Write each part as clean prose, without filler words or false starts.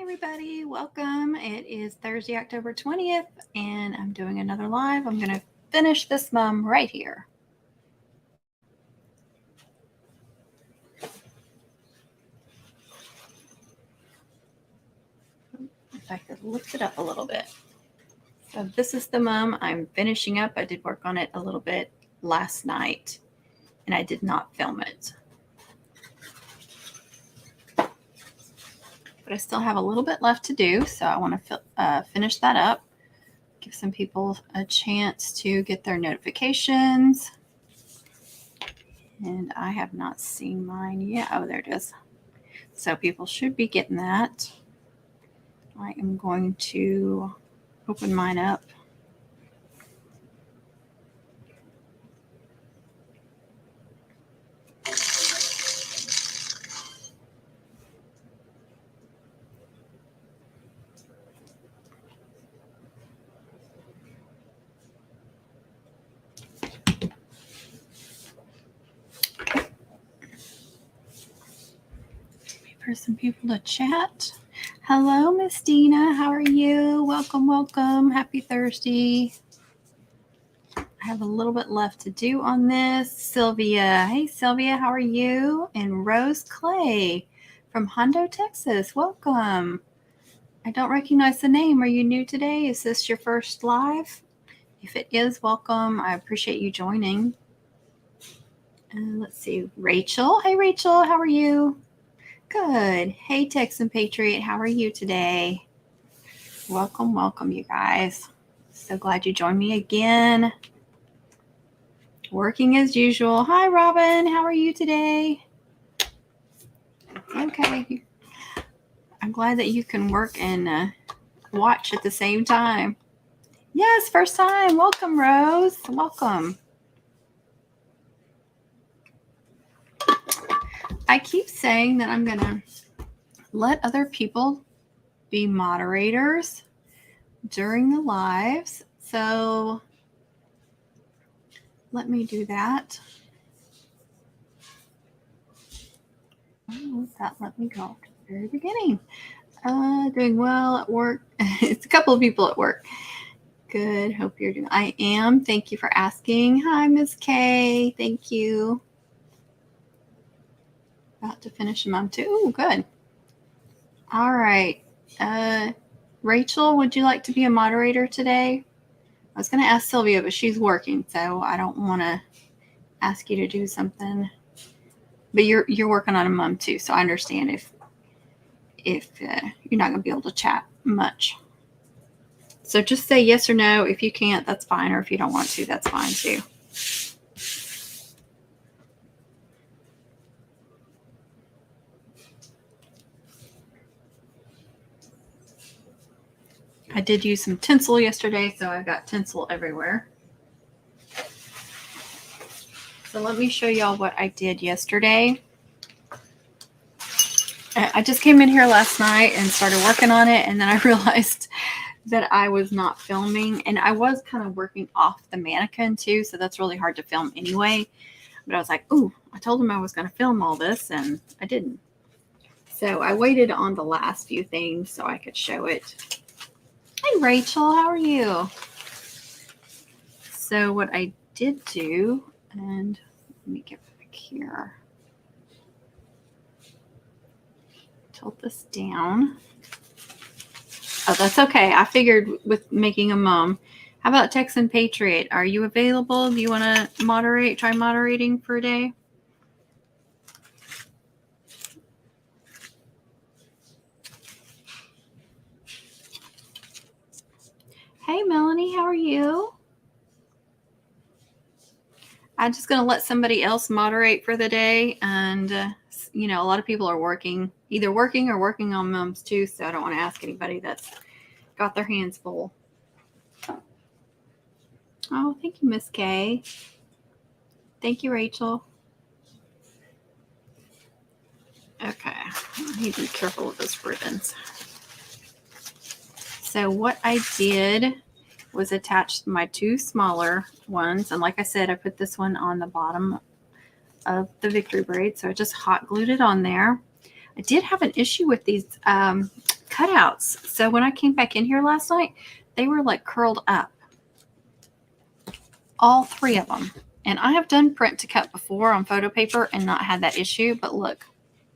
everybody, welcome. It is Thursday, October 20th, and I'm doing another live. I'm going to finish this mum right here. If I could lift it up a little bit. So this is the mum I'm finishing up. I did work on it a little bit last night, and I did not film it. But I still have a little bit left to do, so I want to finish that up. Give some people a chance to get their notifications. And I have not seen mine yet. Oh, there it is. So people should be getting that. I am going to open mine up. For some people to chat. Hello, Miss Dina. How are you? Welcome, welcome. Happy Thursday. I have a little bit left to do on this. Sylvia. Hey, Sylvia. How are you? And Rose Clay from Hondo, Texas. Welcome. I don't recognize the name. Are you new today? Is this your first live? If it is, welcome. I appreciate you joining. Let's see. Rachel. Hey, Rachel. How are you? Good. Hey, Texan Patriot. How are you today? Welcome, welcome, you guys. So glad you joined me again. Working as usual. Hi, Robin. How are you today? Okay. I'm glad that you can work and watch at the same time. Yes, first time. Welcome, Rose. Welcome. I keep saying that I'm going to let other people be moderators during the lives. So let me do that. Oh, that let me go to the very beginning. Doing well at work. It's a couple of people at work. Good. Hope you're doing. I am. Thank you for asking. Hi, Miss Kay. Thank you. About to finish mom too. Ooh, good. All right. Rachel, would you like to be a moderator today? I was going to ask Sylvia, but she's working, so I don't want to ask you to do something. But you're working on a mom too, so I understand if you're not going to be able to chat much. So just say yes or no. If you can't, that's fine. Or if you don't want to, that's fine too. I did use some tinsel yesterday, so I've got tinsel everywhere. So let me show y'all what I did yesterday. I just came in here last night and started working on it, and then I realized that I was not filming, and I was kind of working off the mannequin too, so that's really hard to film anyway. But I was like, ooh, I told him I was going to film all this, and I didn't. So I waited on the last few things so I could show it. Hey, Rachel, how are you? So what I did do, and let me get back here. Tilt this down. Oh, that's okay. I figured with making a mum. How about Texan Patriot? Are you available? Do you want to moderate? Try moderating for a day? Hey, Melanie, how are you? I'm just going to let somebody else moderate for the day. And, a lot of people are either working or working on mums too. So I don't want to ask anybody that's got their hands full. Oh, thank you, Miss Kay. Thank you, Rachel. Okay. I need to be careful with those ribbons. So what I did was attach my two smaller ones. And like I said, I put this one on the bottom of the victory braid. So I just hot glued it on there. I did have an issue with these cutouts. So when I came back in here last night, they were like curled up. All 3 of them. And I have done print to cut before on photo paper and not had that issue. But look,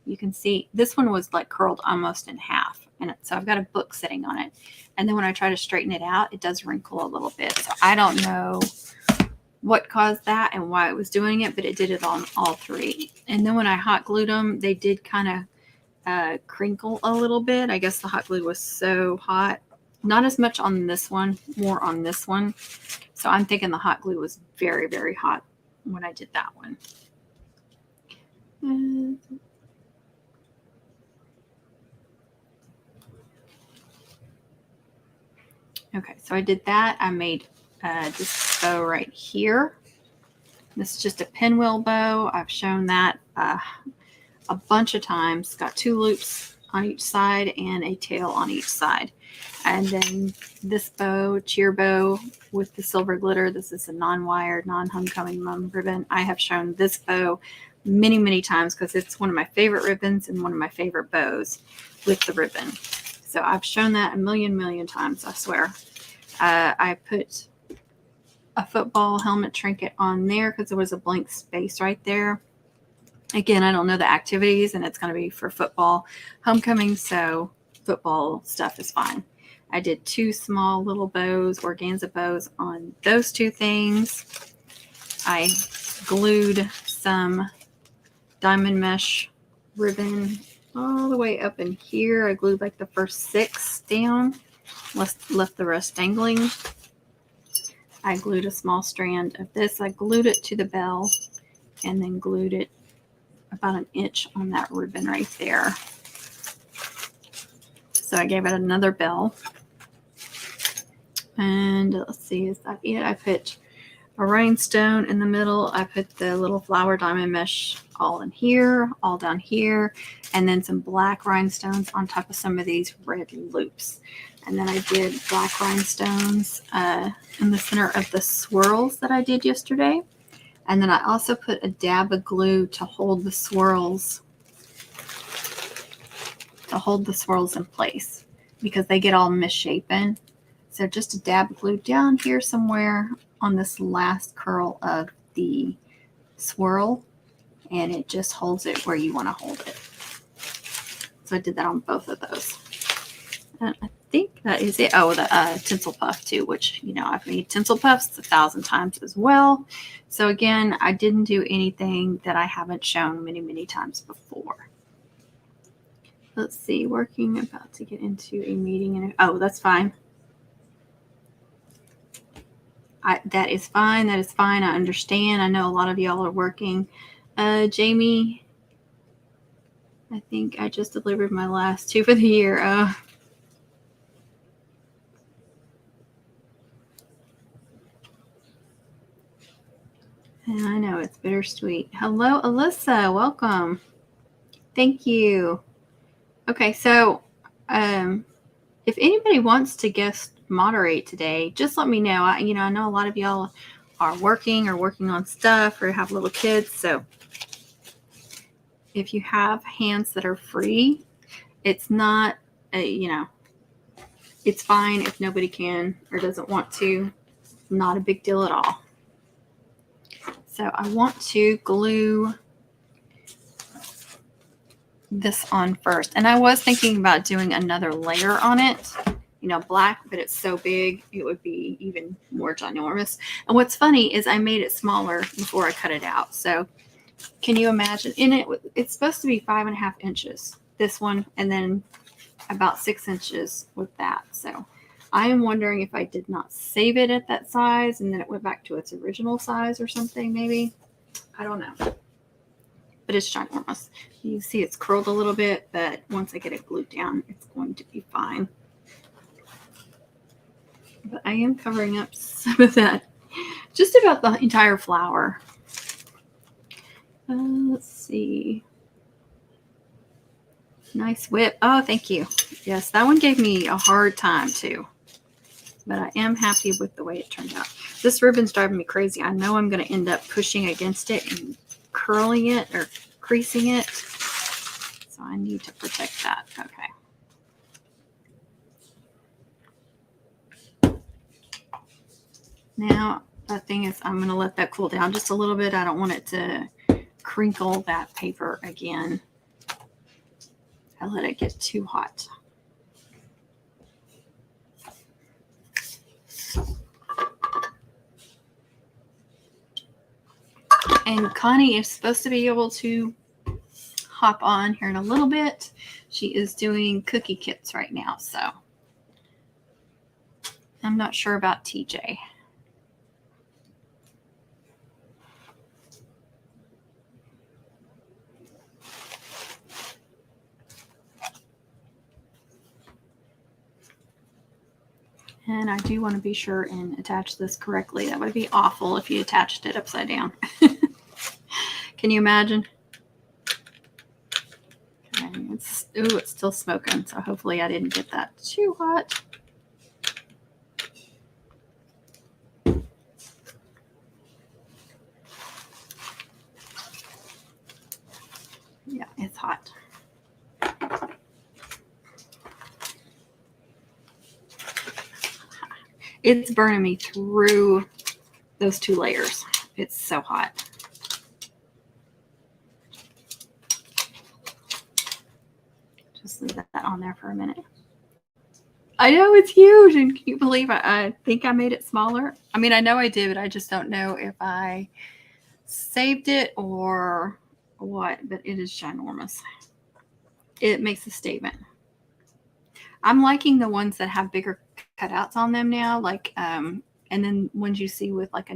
you can see this one was like curled almost in half. And so I've got a book sitting on it. And then when I try to straighten it out, it does wrinkle a little bit. So I don't know what caused that and why it was doing it, but it did it on all 3. And then when I hot glued them, they did kind of crinkle a little bit. I guess the hot glue was so hot. Not as much on this one, more on this one. So I'm thinking the hot glue was very, very hot when I did that one. Okay, so I did that. I made this bow right here. This is just a pinwheel bow. I've shown that a bunch of times. Got 2 loops on each side and a tail on each side. And then this bow, cheer bow with the silver glitter. This is a non-wired, non-homecoming mum ribbon. I have shown this bow many, many times because it's one of my favorite ribbons and one of my favorite bows with the ribbon. So I've shown that a million times, I swear. I put a football helmet trinket on there because there was a blank space right there. Again, I don't know the activities, and it's going to be for football homecoming, so football stuff is fine. I did 2 small little bows, organza bows on those 2 things. I glued some diamond mesh ribbon all the way up in here. I glued like the first 6 down, left the rest dangling. I glued a small strand of this. I glued it to the bell and then glued it about 1 inch on that ribbon right there. So I gave it another bell. And let's see, is that it? I put a rhinestone in the middle. I put the little flower diamond mesh all in here, all down here, and then some black rhinestones on top of some of these red loops. And then I did black rhinestones in the center of the swirls that I did yesterday. And then I also put a dab of glue to hold the swirls in place because they get all misshapen. So just a dab of glue down here somewhere on this last curl of the swirl, and it just holds it where you want to hold it. So I did that on both of those. And I think that is it. Oh, the tinsel puff too, which, you know, I've made tinsel puffs 1,000 times as well. So again, I didn't do anything that I haven't shown many times before. Let's see, working, about to get into a meeting. And oh, that's fine. That is fine. That is fine. I understand. I know a lot of y'all are working. Jamie, I think I just delivered my last 2 for the year. And I know it's bittersweet. Hello, Alyssa. Welcome. Thank you. Okay, so if anybody wants to guest moderate today, just let me know. I know a lot of y'all are working or working on stuff or have little kids. So if you have hands that are free, it's not, it's fine if nobody can or doesn't want to. Not a big deal at all. So I want to glue this on first. And I was thinking about doing another layer on it, black, but it's so big, it would be even more ginormous. And what's funny is I made it smaller before I cut it out. So can you imagine? It's supposed to be 5.5 inches, this one, and then about 6 inches with that. So I am wondering if I did not save it at that size and then it went back to its original size or something, maybe. I don't know. But it's ginormous. You see it's curled a little bit, but once I get it glued down, it's going to be fine. But I am covering up some of that, just about the entire flower. Let's see. Nice whip. Oh, thank you. Yes, that one gave me a hard time too. But I am happy with the way it turned out. This ribbon's driving me crazy. I know I'm going to end up pushing against it and curling it or creasing it. So I need to protect that. Okay. Now, the thing is, I'm going to let that cool down just a little bit. I don't want it to crinkle that paper again. I let it get too hot. And Connie is supposed to be able to hop on here in a little bit. She is doing cookie kits right now, so I'm not sure about TJ. And I do want to be sure and attach this correctly. That would be awful if you attached it upside down. Can you imagine? Okay, it's still smoking, so hopefully I didn't get that too hot. Yeah, it's hot. It's burning me through those 2 layers. It's so hot. Just leave that on there for a minute. I know it's huge, and can you believe I think I made it smaller? I mean, I know I did, but I just don't know if I saved it or what, but it is ginormous. It makes a statement. I'm liking the ones that have bigger cutouts on them now, like, and then ones you see with like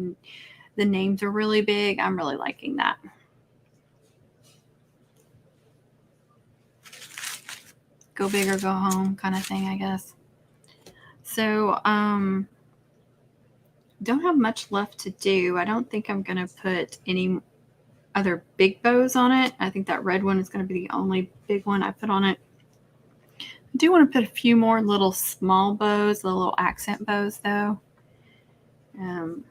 the names are really big. I'm really liking that. Go big or go home kind of thing, I guess. So, don't have much left to do. I don't think I'm going to put any other big bows on it. I think that red one is going to be the only big one I put on it. I do want to put a few more little small bows, the little accent bows though. And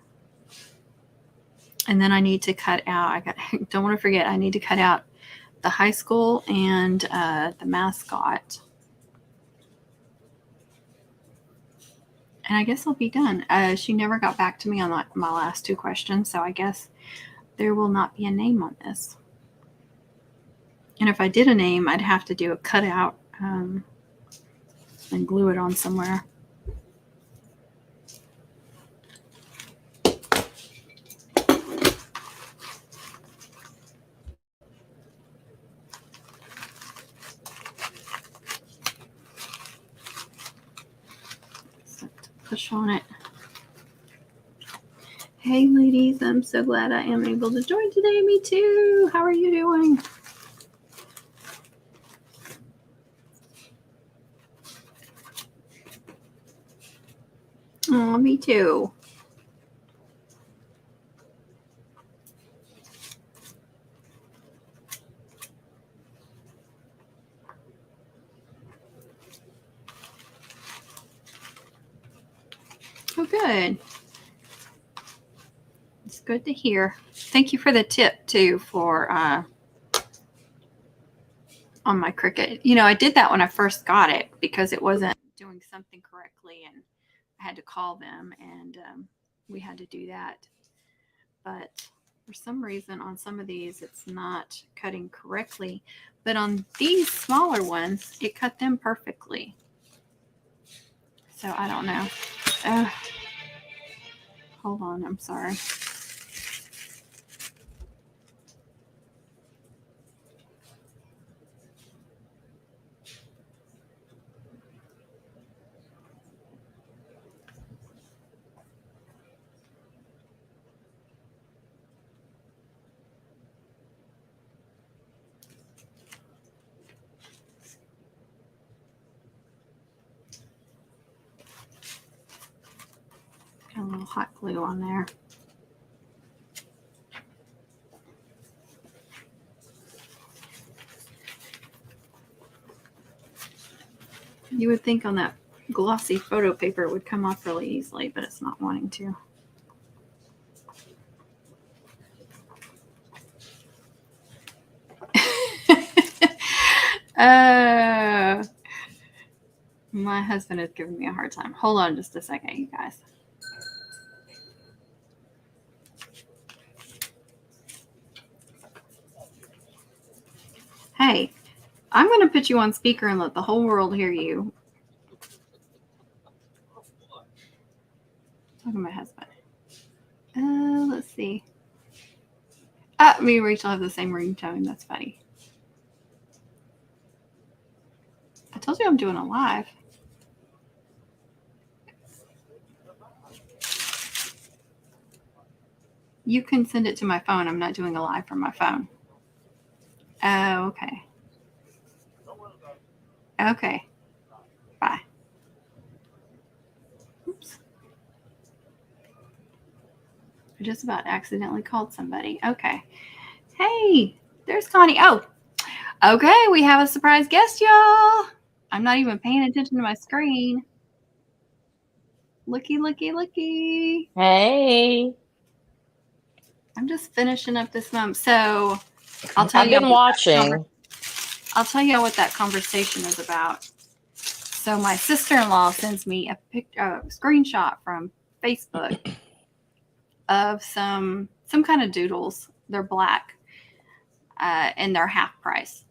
then I need to cut out, don't want to forget, I need to cut out the high school and the mascot. And I guess I'll be done. She never got back to me on my last 2 questions, so I guess there will not be a name on this. And if I did a name, I'd have to do a cutout and glue it on somewhere. Push on it. Hey ladies, I'm so glad I am able to join today. Me too. How are you doing? Oh, me too. Oh, good. It's good to hear. Thank you for the tip too for on my Cricut. You know, I did that when I first got it because it wasn't doing something correctly, and I had to call them, and we had to do that. But for some reason on some of these it's not cutting correctly, but on these smaller ones it cut them perfectly. So I don't know. Hold on, I'm sorry. Got a little hot glue on there. You would think on that glossy photo paper it would come off really easily, but it's not wanting to. My husband is giving me a hard time. Hold on just a second, you guys. Hey, I'm going to put you on speaker and let the whole world hear you. Look at my husband. Let's see. Me and Rachel have the same ringtone. That's funny. I told you I'm doing a live. You can send it to my phone. I'm not doing a live from my phone. Oh, okay. Okay. Bye. Oops. I just about accidentally called somebody. Okay. Hey, there's Connie. Oh, okay. We have a surprise guest, y'all. I'm not even paying attention to my screen. Looky, looky, looky. Hey. I'm just finishing up this month. So I'll tell I've you. been watching. I'll tell you what that conversation is about. So my sister-in-law sends me a screenshot from Facebook of some kind of doodles. They're black, and they're half price.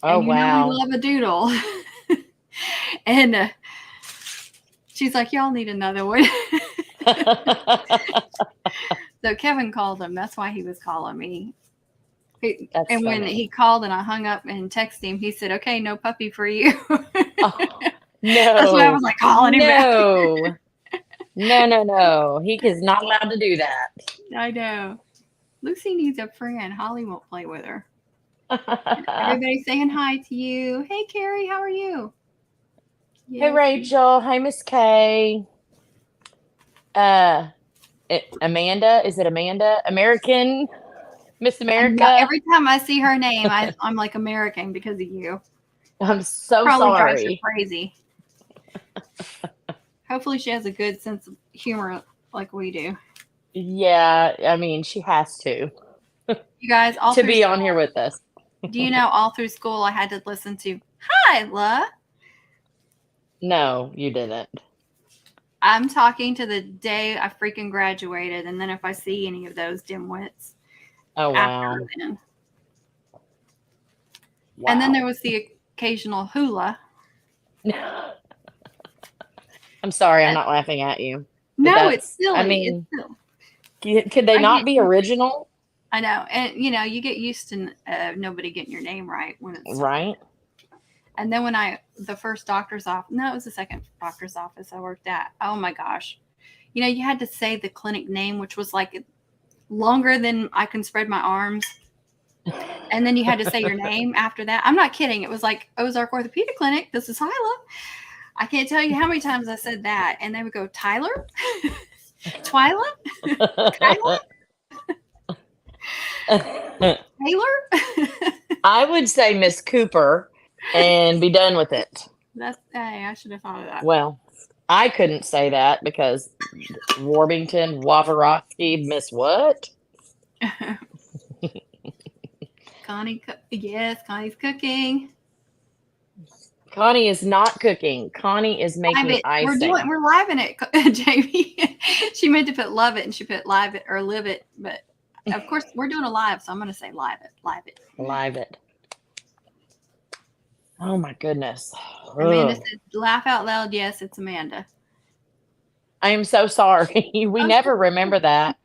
Oh, and you wow. know we love a doodle. And she's like, y'all need another one. So Kevin called him. That's why he was calling me. And when he called and I hung up and texted him, he said, okay, no puppy for you. Oh, no. That's why I was like calling him back. No. He is not allowed to do that. I know. Lucy needs a friend. Holly won't play with her. Everybody's saying hi to you. Hey, Carrie, how are you? Yes. Hey, Rachel. Hey, Miss Kay. Amanda. Is it Amanda? American? Miss America? Every time I see her name, I'm like American because of you. I'm so Probably sorry. Drives her crazy. Hopefully she has a good sense of humor like we do. Yeah, I mean, she has to. You guys, all to be on here with us. Do you know all through school I had to listen to, hi, La? No, you didn't. I'm talking to the day I freaking graduated, and then if I see any of those dimwits. Oh, wow. After then. Wow. And then there was the occasional hula. I'm sorry, I'm not laughing at you. No, it's silly. I mean, could they not be original? I know. And, you get used to nobody getting your name right when it's right. And then when the first doctor's office, no, it was the second doctor's office I worked at. Oh my gosh. You had to say the clinic name, which was like longer than I can spread my arms. And then you had to say your name after that. I'm not kidding. It was like Ozark Orthopedic Clinic. This is Hyla. I can't tell you how many times I said that. And they would go, Tyler? Twyla? Kyla? Taylor? I would say Miss Cooper and be done with it. I should have thought of that. Well, I couldn't say that because Warbington, Wavarowski, Miss what? Connie, yes, Connie's cooking. Connie is not cooking. Connie is making icing. We're live in it, Jamie. She meant to put love it and she put live it or live it, but of course we're doing a live, so I'm going to say live it. Live it. Oh my goodness. Amanda said, laugh out loud. Yes, it's Amanda. I am so sorry. We never remember that.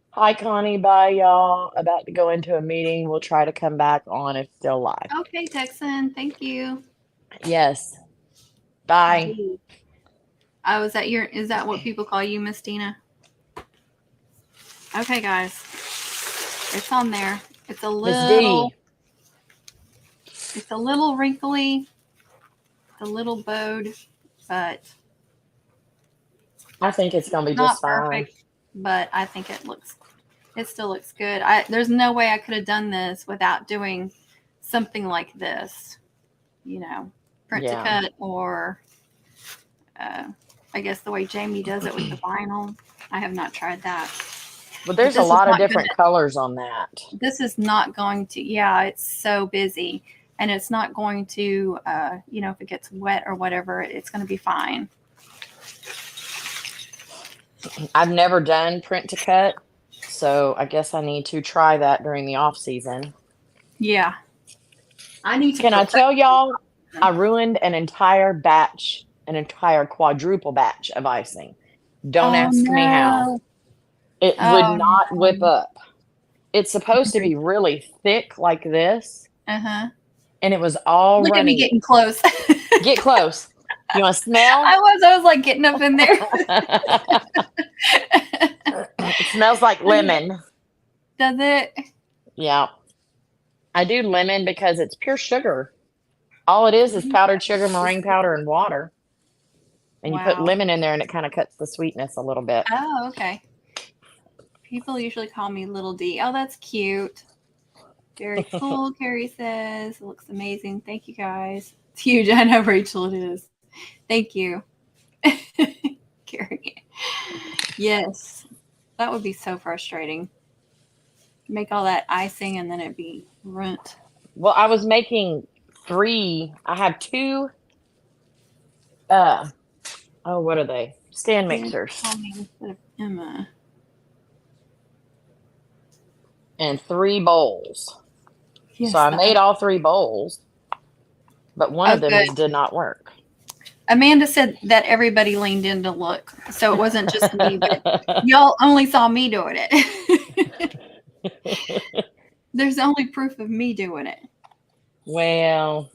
Hi, Connie. Bye, y'all. About to go into a meeting. We'll try to come back on if still live. Okay, Texan. Thank you. Yes. Bye. Oh, is that what people call you, Miss Tina? Okay, guys. It's on there. It's a little wrinkly, a little bowed, but I think it's going to be just fine. Perfect, but I think it still looks good. There's no way I could have done this without doing something like this, print to cut, or I guess the way Jamie does it with the vinyl. I have not tried that. Well, there's a lot of different colors on that. This is not going to, it's so busy, and it's not going to, if it gets wet or whatever, it's going to be fine. I've never done print to cut, so I guess I need to try that during the off season. Yeah. I need to Can I perfect tell y'all, I ruined an entire batch, an entire quadruple batch of icing. Don't Oh ask me how. no. It would Oh not whip no. up. It's supposed to be really thick like this, Uh-huh. and it was all Look at me runny. getting close. Get close. You want to smell? I was like getting up in there. It smells like lemon. Does it? Yeah. I do lemon because it's pure sugar. All it is powdered sugar, meringue powder, and water. And you put Wow. lemon in there and it kind of cuts the sweetness a little bit. Oh, okay. People usually call me Little D. Oh, that's cute. Very cool, Carrie says. It looks amazing. Thank you, guys. It's huge. I know, Rachel, it is. Thank you. Carrie. Yes. That would be so frustrating. Make all that icing and then it'd be ruined. Well, I was making 3. I have 2. What are they? Stand mixers. Call me instead of Emma. And 3 bowls. Yes, So I made all 3 bowls, but one of them good. just did not work. Amanda said that everybody leaned in to look. So it wasn't just me, but y'all only saw me doing it. There's only proof of me doing it. Well.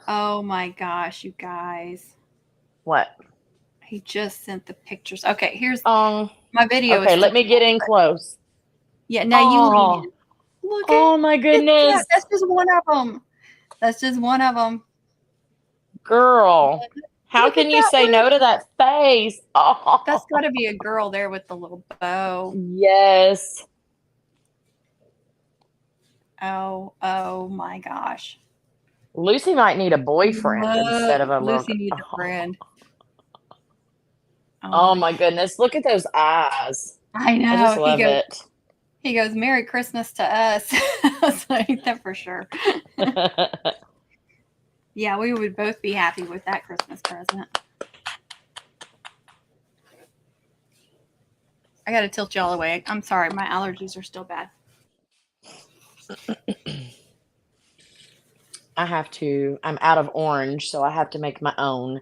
Oh my gosh, you guys. What? He just sent the pictures. Okay, here's my video. Okay, let me get in close. Yeah, now you lean in. Look at my goodness. That's just one of them. That's just one of them. Girl, how can you say no to that face? Oh. That's got to be a girl there with the little bow. Yes. Oh my gosh. Lucy might need a boyfriend instead of a Lucy needs a friend. Oh my goodness. Look at those eyes. I know. I just love it. He goes, Merry Christmas to us. I was like, that for sure. Yeah, we would both be happy with that Christmas present. I got to tilt y'all away. I'm sorry. My allergies are still bad. I'm out of orange, so I have to make my own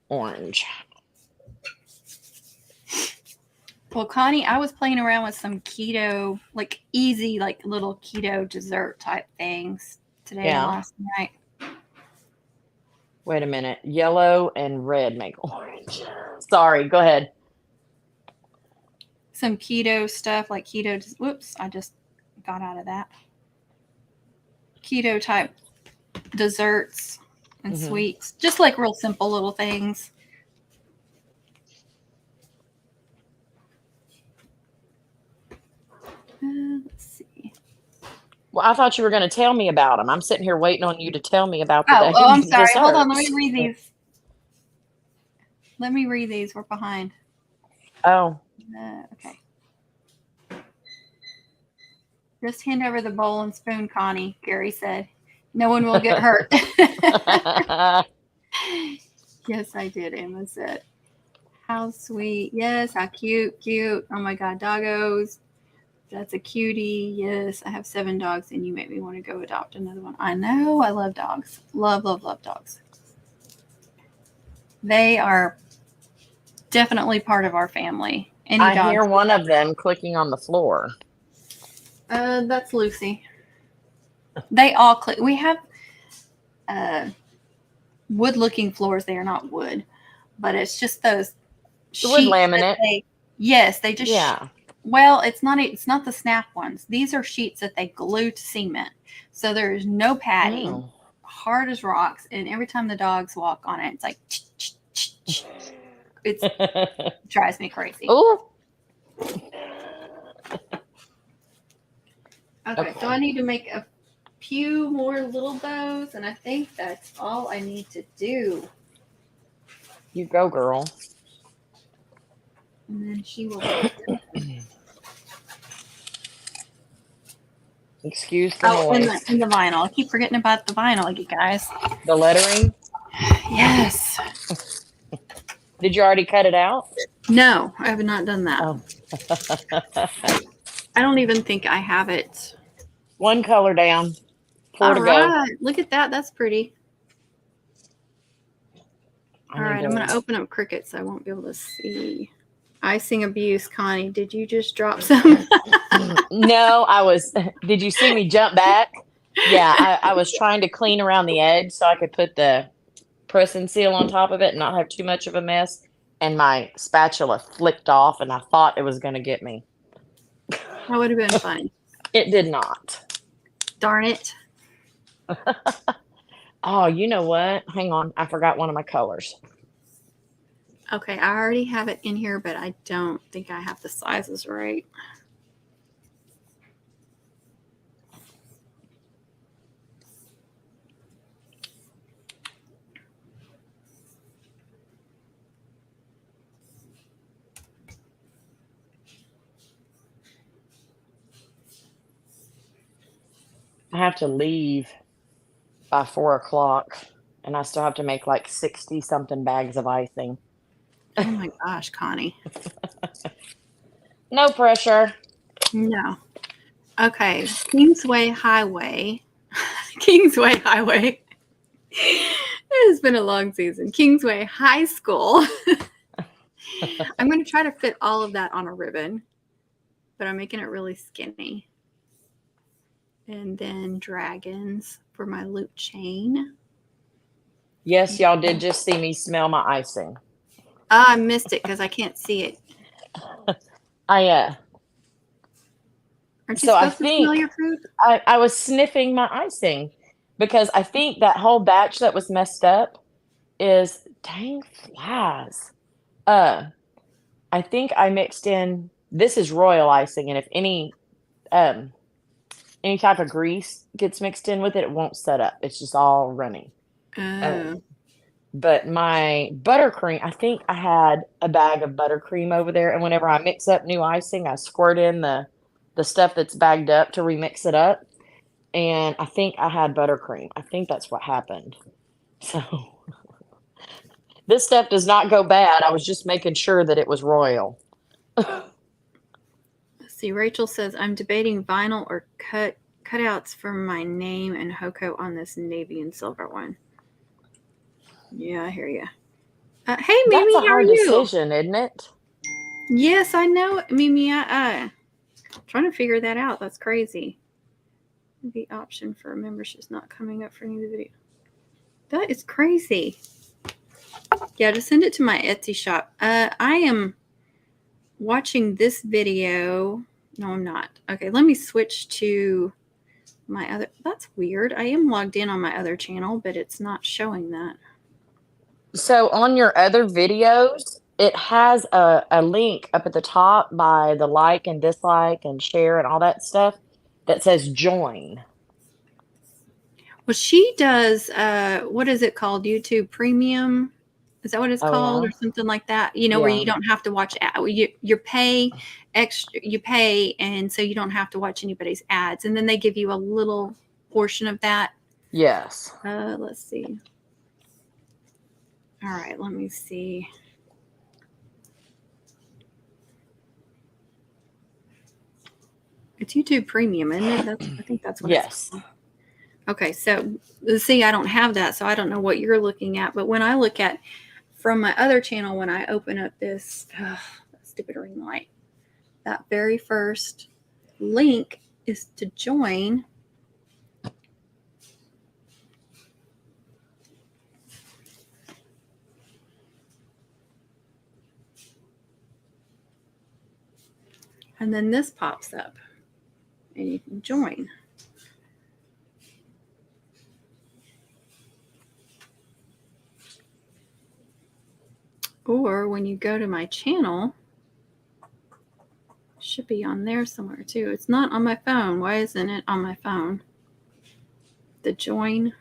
orange. Well, Connie, I was playing around with some keto, like easy, like little keto dessert type things today and last night. Wait a minute. Yellow and red make orange. Sorry, go ahead. Some keto stuff like keto. Whoops, I just got out of that. Keto type desserts and sweets. Just like real simple little things. Let's see. Well, I thought you were going to tell me about them. I'm sitting here waiting on you to tell me about the Oh, I'm sorry. desserts. Hold on. Let me read these. We're behind. Oh. Okay. Just hand over the bowl and spoon, Connie, Gary said. No one will get hurt. Yes, I did, Emma said. How sweet. Yes, how cute. Oh my God, doggos. That's a cutie. Yes, I have 7 dogs and you make me want to go adopt another one. I know. I love dogs. Love dogs. They are definitely part of our family. I hear one of them clicking on the floor. That's Lucy. They all click. We have wood-looking floors. They are not wood, but it's just those wood laminate. Yes, they just. Yeah. Well, it's not the snap ones. These are sheets that they glue to cement, so there is no padding, hard as rocks, and every time the dogs walk on it, it's like. It drives me crazy. Ooh. Okay, so I need to make a few more little bows, and I think that's all I need to do. You go, girl. And then she will. Excuse the noise. In the vinyl. I keep forgetting about the vinyl, you guys. The lettering? Yes. Did you already cut it out? No, I have not done that. Oh. I don't even think I have it. One color down. Four All to go. right. Look at that. That's pretty. I All need right. I'm going to- to open up Cricut so I won't be able to see. Icing abuse, Connie. Did you just drop some? No, did you see me jump back? Yeah, I was trying to clean around the edge so I could put the press and seal on top of it and not have too much of a mess. And my spatula flicked off and I thought it was going to get me. That would have been funny. It did not. Darn it. Oh, you know what? Hang on. I forgot one of my colors. Okay, I already have it in here, but I don't think I have the sizes right. I have to leave by 4 o'clock and I still have to make like 60 something bags of icing. Oh my gosh, Connie. No pressure. No. Okay, Kingsway Highway. Kingsway Highway. It has been a long season. Kingsway High School. I'm going to try to fit all of that on a ribbon, but I'm making it really skinny. And then dragons for my loop chain. Yes, y'all did just see me smell my icing. Oh, I missed it because I can't see it. Aren't you supposed to smell your food? I was sniffing my icing because I think that whole batch that was messed up is dang flies. I think I mixed in, this is royal icing, and if any type of grease gets mixed in with it, it won't set up. It's just all runny. But my buttercream, I think I had a bag of buttercream over there, and whenever I mix up new icing, I squirt in the stuff that's bagged up to remix it up. And I think I had buttercream. I think that's what happened. So this stuff does not go bad. I was just making sure that it was royal. Let's see, Rachel says, I'm debating vinyl or cutouts for my name and Hoko on this navy and silver one. Yeah, I hear you. Hey, Mimi, that's a hard decision, isn't it? Yes, I know, Mimi. Trying to figure that out. That's crazy. The option for membership is not coming up for any of the video. That is crazy. Yeah, just send it to my Etsy shop. I am watching this video. No, I'm not. Okay, let me switch to my other. That's weird. I am logged in on my other channel, but it's not showing that. So on your other videos, it has a link up at the top by the like and dislike and share and all that stuff that says join. Well, she does, what is it called? YouTube Premium? Is that what it's called? Yeah. Or something like that? You know, where you don't have to watch, you pay extra, you pay, and so you don't have to watch anybody's ads. And then they give you a little portion of that. Yes. Let's see. All right, let me see. It's YouTube Premium, isn't it? I think that's what it's called. Okay, so see, I don't have that, so I don't know what you're looking at. But when I look at from my other channel, when I open up this stupid ring light, that very first link is to join. And then this pops up and you can join. Or when you go to my channel, it should be on there somewhere too. It's not on my phone. Why isn't it on my phone? The join.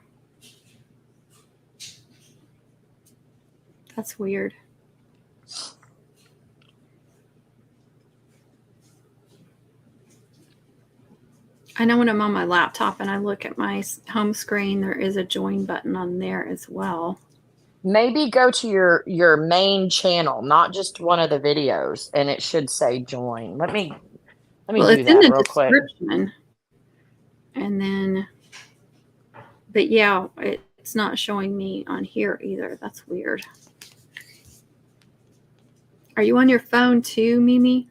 That's weird. I know when I'm on my laptop and I look at my home screen, there is a join button on there as well. Maybe go to your main channel, not just one of the videos, and it should say join. Let me Let me Well, do it's in that the real quick. description. And then, but yeah, it's not showing me on here either. That's weird. Are you on your phone too, Mimi?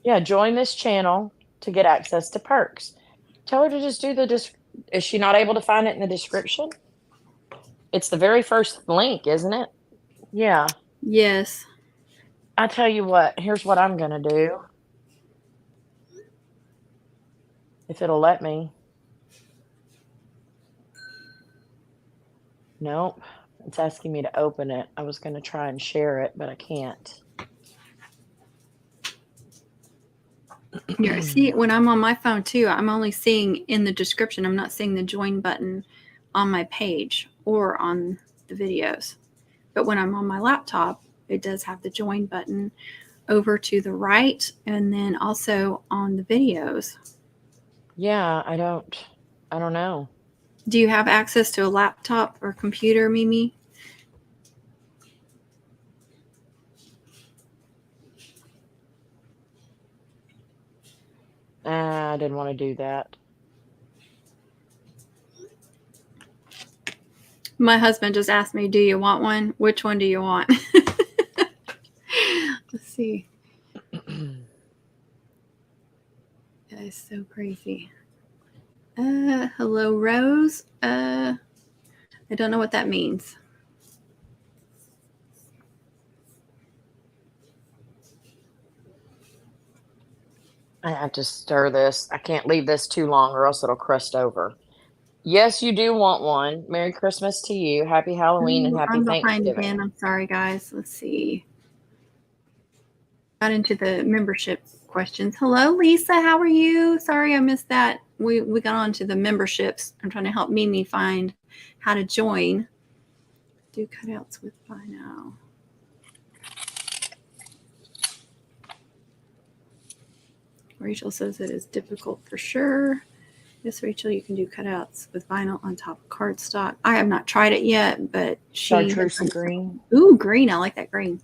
Yeah, join this channel to get access to perks. Tell her to just do is she not able to find it in the description? It's the very first link, isn't it? Yeah. Yes. I tell you what, here's what I'm gonna do. If it'll let me. Nope. It's asking me to open it. I was gonna try and share it, but I can't. Yeah. See, when I'm on my phone too, I'm only seeing in the description. I'm not seeing the join button on my page or on the videos. But when I'm on my laptop, it does have the join button over to the right and then also on the videos. Yeah, I don't know. Do you have access to a laptop or computer, Mimi? I didn't want to do that. My husband just asked me, do you want one? Which one do you want? Let's see. That is so crazy. Hello, Rose. I don't know what that means. I have to stir this. I can't leave this too long or else it'll crust over. Yes, you do want one. Merry Christmas to you. Happy Halloween and Ooh, happy I'm behind Thanksgiving. again. I'm sorry, guys. Let's see. Got into the membership questions. Hello, Lisa. How are you? Sorry, I missed that. We got on to the memberships. I'm trying to help Mimi find how to join. Do cutouts with vinyl. Rachel says it is difficult for sure. Yes, Rachel, you can do cutouts with vinyl on top of cardstock. I have not tried it yet, but Chartreuse green. Ooh, green. I like that green.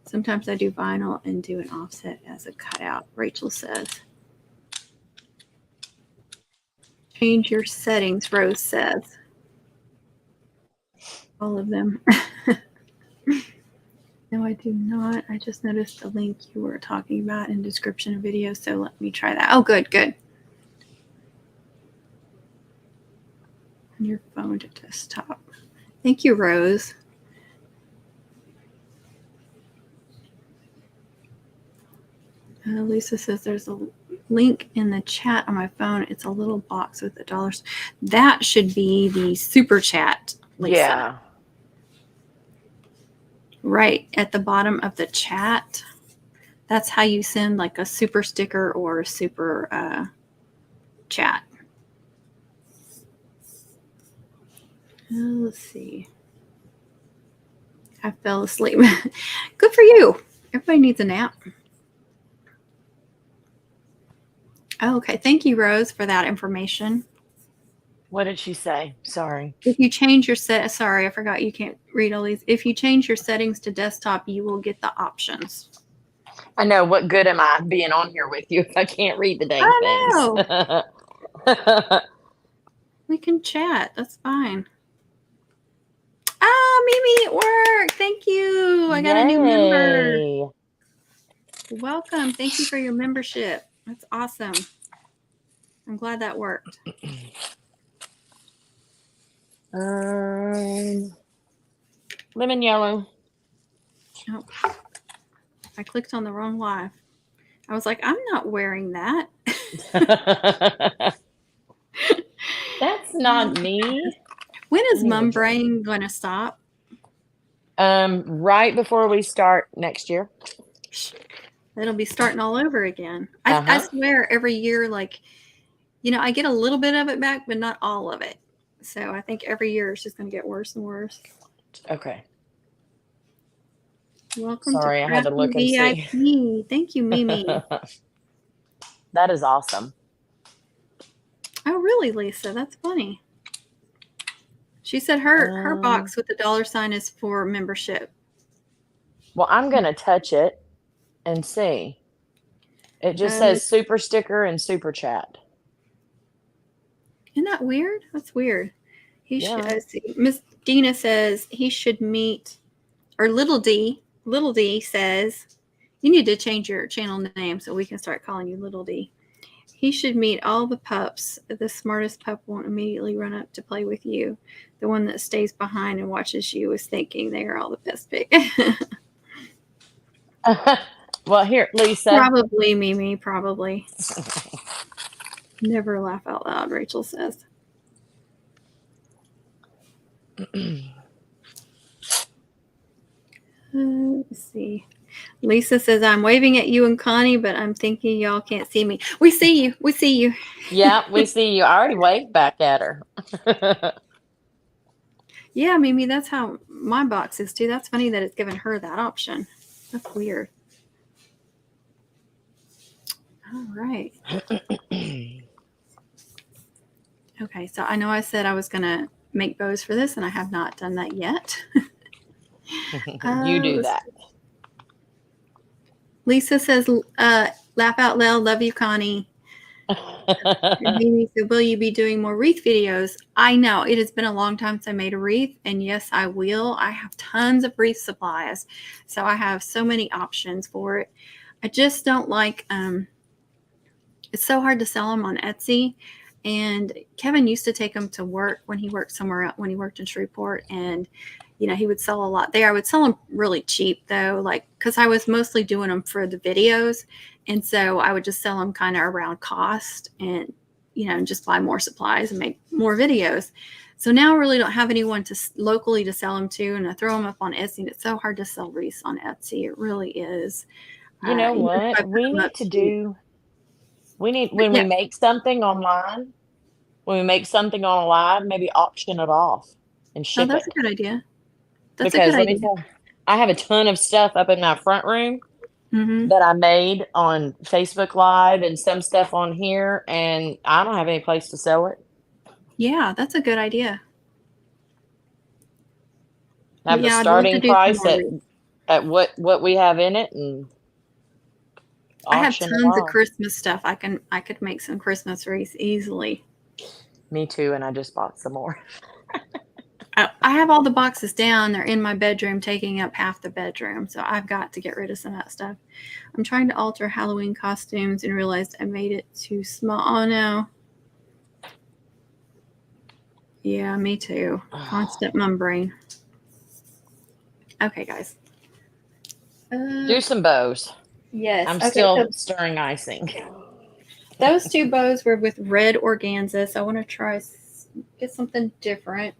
Sometimes I do vinyl and do an offset as a cutout, Rachel says. Change your settings, Rose says. All of them. No, I do not. I just noticed the link you were talking about in description of video, so let me try that. Oh, good. On your phone to desktop. Thank you, Rose. Lisa says there's a link in the chat on my phone. It's a little box with the dollars. That should be the super chat, Lisa. Yeah. Right at the bottom of the chat. That's how you send like a super sticker or a super chat. Let's see. I fell asleep. Good for you. Everybody needs a nap. Oh, okay. Thank you, Rose, for that information. What did she say? Sorry. If you change your sorry, I forgot you can't read all these. If you change your settings to desktop, you will get the options. I know. What good am I being on here with you if I can't read the dang things? We can chat. That's fine. Oh, Mimi, it worked. Thank you. I got a new member. Welcome. Thank you for your membership. That's awesome. I'm glad that worked. Lemon yellow. Oh, I clicked on the wrong live. I was like, I'm not wearing that. That's not me. When is Mum Brain going to stop? Right before we start next year. It'll be starting all over again. I swear every year, like, I get a little bit of it back, but not all of it. So I think every year it's just going to get worse and worse. Okay. Welcome Sorry, to I had to look and VIP. see. Thank you, Mimi. That is awesome. Oh, really, Lisa? That's funny. She said her box with the $sign is for membership. Well, I'm going to touch it and see. It just Uh, says super sticker and super chat. isn't that weird? That's weird. He should. Yeah. Miss Dina says he should meet, or Little D. Little D says you need to change your channel name so we can start calling you Little D. He should meet all the pups. The smartest pup won't immediately run up to play with you. The one that stays behind and watches you is thinking they are all the best pig. Well, here, Lisa. Probably Mimi, probably. Never laugh out loud, Rachel says. Let's see. Lisa says, I'm waving at you and Connie, but I'm thinking y'all can't see me. We see you. We see you. Yeah, we see you. I already waved back at her. Yeah, Mimi, that's how my box is too. That's funny that it's given her that option. That's weird. All right. Okay, so I know I said I was going to make bows for this, and I have not done that yet. You do that. Lisa says, laugh out loud, love you, Connie. And Mimi said, will you be doing more wreath videos? I know. It has been a long time since I made a wreath, and yes, I will. I have tons of wreath supplies, so I have so many options for it. I just don't like, it's so hard to sell them on Etsy. And Kevin used to take them to work when he worked somewhere else, when he worked in Shreveport, and he would sell a lot there. I would sell them really cheap though, like, because I was mostly doing them for the videos. And so I would just sell them kind of around cost and, and just buy more supplies and make more videos. So now I really don't have anyone locally to sell them to, and I throw them up on Etsy, and it's so hard to sell wreaths on Etsy. It really is. You know what? We need to do, when we make something online, when we make something on a live, maybe auction it off and ship it. Oh, that's a good idea. Because let me tell you, I have a ton of stuff up in my front room that I made on Facebook Live and some stuff on here, and I don't have any place to sell it. Yeah, that's a good idea. Have the starting price at what we have in it, and I have tons of Christmas stuff. I could make some Christmas wreaths easily. Me too, and I just bought some more. I have all the boxes down. They're in my bedroom, taking up half the bedroom. So I've got to get rid of some of that stuff. I'm trying to alter Halloween costumes and realized I made it too small. Oh, no. Yeah, me too. Constant mum brain. Okay, guys. Do some bows. Yes. I'm still stirring icing. Those two bows were with red organza. So I want to try get something different.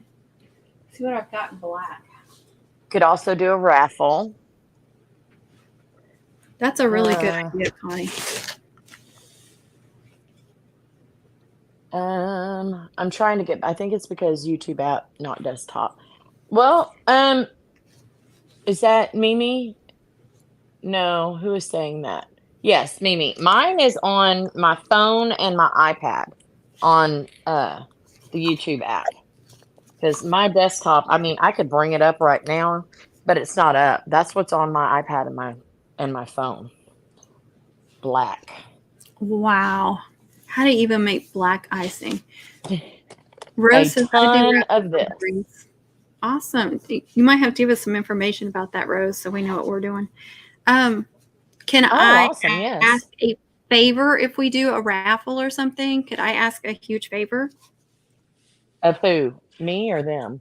See what I've got in black. Could also do a raffle. That's a really good idea, Connie. I'm trying to get, I think it's because YouTube app, not desktop. Well, is that Mimi? No, who is saying that? Yes, Mimi. Mine is on my phone and my iPad on the YouTube app. Because my desktop, I mean, I could bring it up right now, but it's not up. That's what's on my iPad and my phone. Black. Wow. How do you even make black icing? Rose a ton of this. Awesome. You might have to give us some information about that, Rose, so we know what we're doing. Can I ask a favor if we do a raffle or something? Could I ask a huge favor? Of who? Me or them?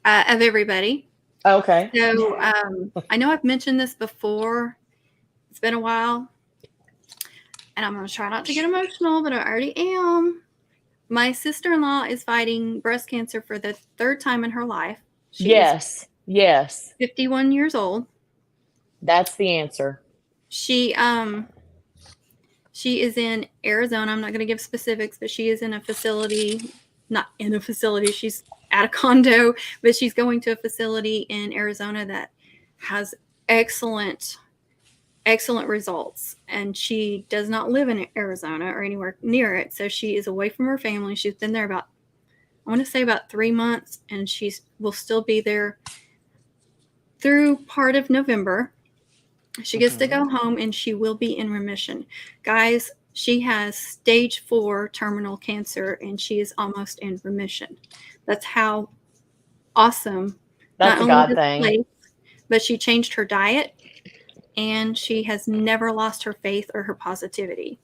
Of everybody. Okay. So I know I've mentioned this before. It's been a while. And I'm going to try not to get emotional, but I already am. My sister-in-law is fighting breast cancer for the third time in her life. She is 51 years old. That's the answer. She is in Arizona. I'm not going to give specifics, but she is in a facility, not in a facility. She's at a condo, but she's going to a facility in Arizona that has excellent results. And she does not live in Arizona or anywhere near it. So she is away from her family. She's been there about 3 months, and she will still be there through part of November. She gets to go home and she will be in remission. Guys, she has stage 4 terminal cancer and she is almost in remission. That's how awesome not That's a only God this thing. place, but she changed her diet and she has never lost her faith or her positivity,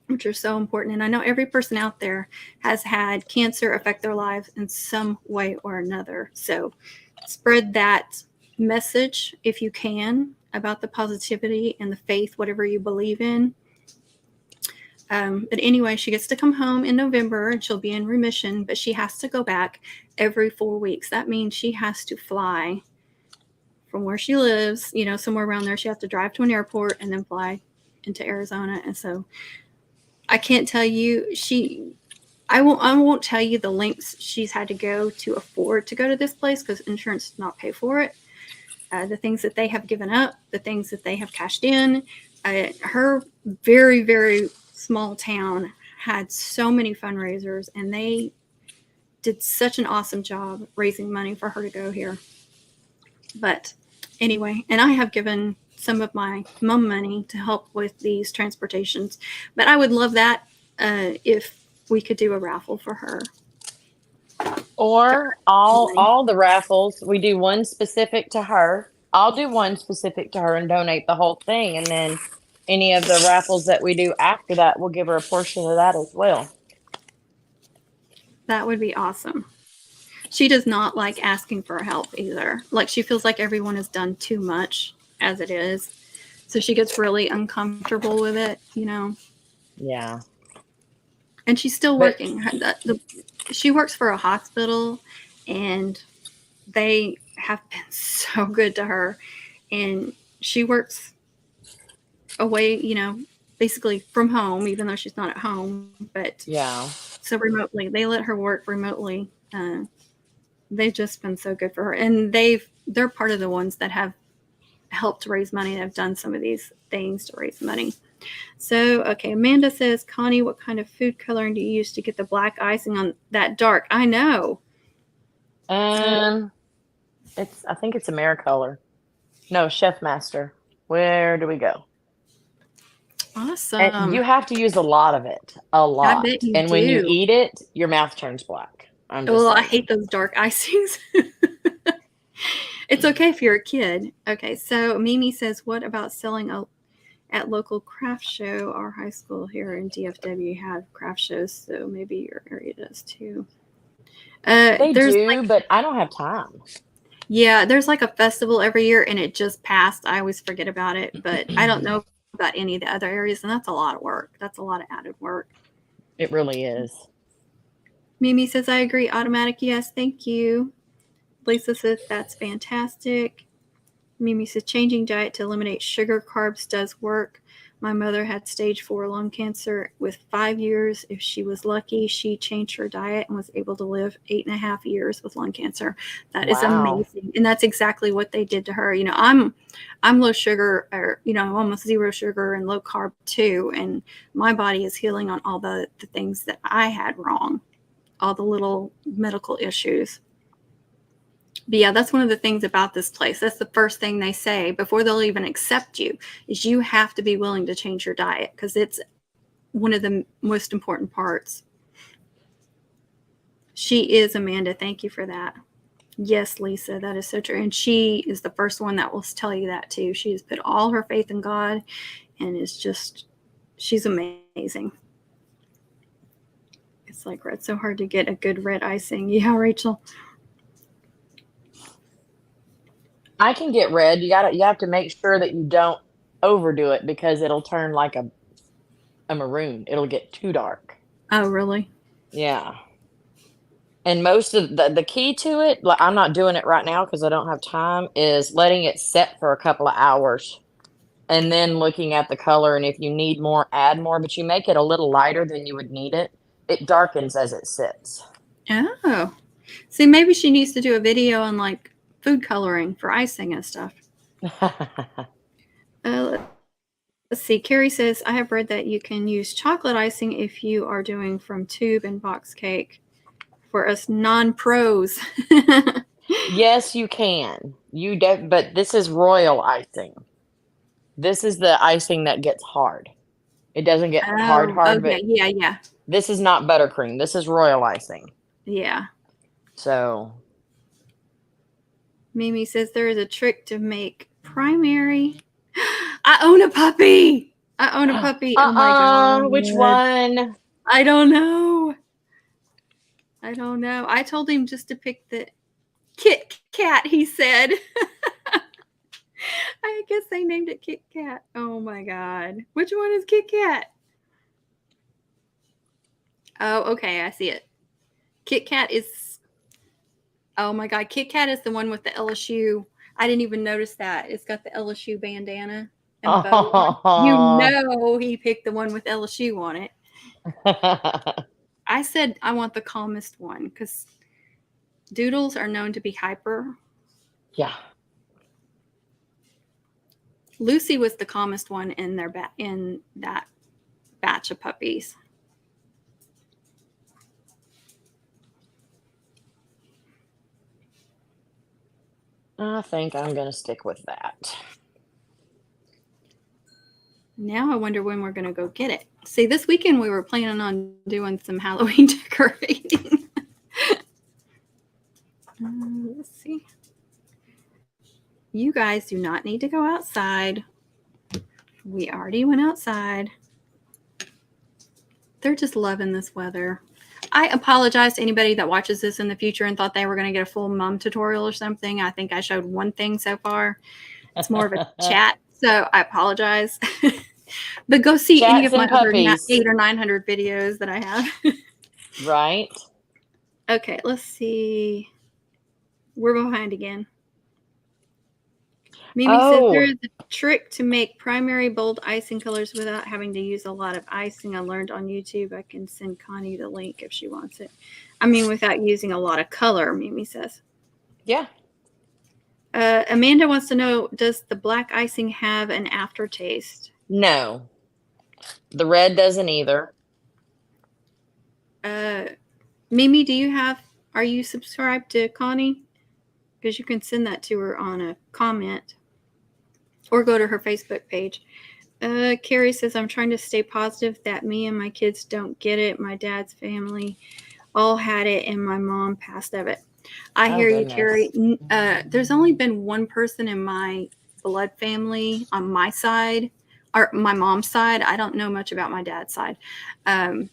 which are so important. And I know every person out there has had cancer affect their lives in some way or another. So spread that message if you can about the positivity and the faith, whatever you believe in. But anyway, she gets to come home in November and she'll be in remission, but she has to go back every 4 weeks. That means she has to fly from where she lives, somewhere around there. She has to drive to an airport and then fly into Arizona. And so I can't tell you, I won't tell you the lengths she's had to go to afford to go to this place because insurance does not pay for it. The things that they have given up, the things that they have cashed in. Her very, very small town had so many fundraisers, and they did such an awesome job raising money for her to go here. But anyway, and I have given some of my mom money to help with these transportations. But I would love that if we could do a raffle for her. Or all the raffles, we do one specific to her. I'll do one specific to her and donate the whole thing, and then any of the raffles that we do after that, we'll give her a portion of that as well. That would be awesome. She does not like asking for help either. Like, she feels like everyone has done too much as it is. So she gets really uncomfortable with it, Yeah. And she's still But working. She works for a hospital, and they have been so good to her. And she works away, basically from home, even though she's not at home. But yeah. so remotely, they let her work remotely. They've just been so good for her, and they're part of the ones that have helped raise money and have done some of these things to raise money. So, okay, Amanda says, Connie, what kind of food coloring do you use to get the black icing on that dark? I know. I think it's AmeriColor. No, Chef Master. Where do we go? Awesome. And you have to use a lot of it. A lot. I bet you and when you do. eat it, your mouth turns black. I'm just I saying. hate those dark icings. It's okay if you're a kid. Okay, so Mimi says, what about selling at local craft show? Our high school here in DFW have craft shows, so maybe your area does too. They There's do, but I don't have time. Yeah, there's like a festival every year, and it just passed. I always forget about it, but I don't know about any of the other areas, and that's a lot of work. That's a lot of added work. It really is. Mimi says, I agree. Automatic, yes, thank you. Lisa says, that's fantastic. Mimi says, changing diet to eliminate sugar carbs does work. My mother had stage 4 lung cancer with 5 years. If she was lucky, she changed her diet and was able to live 8.5 years with lung cancer. That is amazing. And that's exactly what they did to her. I'm low sugar, or, almost zero sugar and low carb too. And my body is healing on all the things that I had wrong, all the little medical issues. But yeah, that's one of the things about this place. That's the first thing they say before they'll even accept you, is you have to be willing to change your diet, because it's one of the most important parts. She is, Amanda. Thank you for that. Yes, Lisa, that is so true. And she is the first one that will tell you that too. She has put all her faith in God, and she's amazing. It's like red. So hard to get a good red icing. Yeah, Rachel. I can get red. You have to make sure that you don't overdo it, because it'll turn like a maroon. It'll get too dark. Oh, really? Yeah. And most of the key to it, like, I'm not doing it right now because I don't have time, is letting it set for a couple of hours and then looking at the color. And if you need more, add more, but you make it a little lighter than you would need it. It darkens as it sits. Oh. See, maybe she needs to do a video on like food coloring for icing and stuff. Let's see. Carrie says, I have read that you can use chocolate icing if you are doing from tube and box cake. For us non-pros. Yes, you can. But this is royal icing. This is the icing that gets hard. It doesn't get hard, Oh, but okay. Yeah, yeah. this is not buttercream. This is royal icing. Yeah. So, Mimi says there is a trick to make primary. I own a puppy. I own a puppy. Oh my God. which one? I don't know. I told him just to pick the Kit Kat, he said. I guess they named it Kit Kat. Oh my God. Which one is Kit Kat? Oh, okay. I see it. Kit Kat is, oh my God. Kit Kat is the one with the LSU. I didn't even notice that. It's got the LSU bandana and bow on. You know he picked the one with LSU on it. I said I want the calmest one because doodles are known to be hyper. Yeah. Lucy was the calmest one in in that batch of puppies. I think I'm going to stick with that. Now I wonder when we're going to go get it. See, this weekend we were planning on doing some Halloween decorating. Let's see. You guys do not need to go outside. We already went outside. They're just loving this weather. I apologize to anybody that watches this in the future and thought they were going to get a full mom tutorial or something. I think I showed one thing so far. It's more of a chat, so I apologize. But go see any of my other 800 or 900 videos that I have. Right. Okay, let's see. We're behind again. Mimi says there is a trick to make primary bold icing colors without having to use a lot of icing. I learned on YouTube. I can send Connie the link if she wants it. I mean, without using a lot of color, Mimi says. Yeah. Amanda wants to know, does the black icing have an aftertaste? No. The red doesn't either. Mimi, are you subscribed to Connie? Because you can send that to her on a comment or go to her Facebook page. Carrie says, I'm trying to stay positive that me and my kids don't get it. My dad's family all had it and my mom passed of it. I hear you, Carrie. There's only been one person in my blood family on my side, or my mom's side. I don't know much about my dad's side, that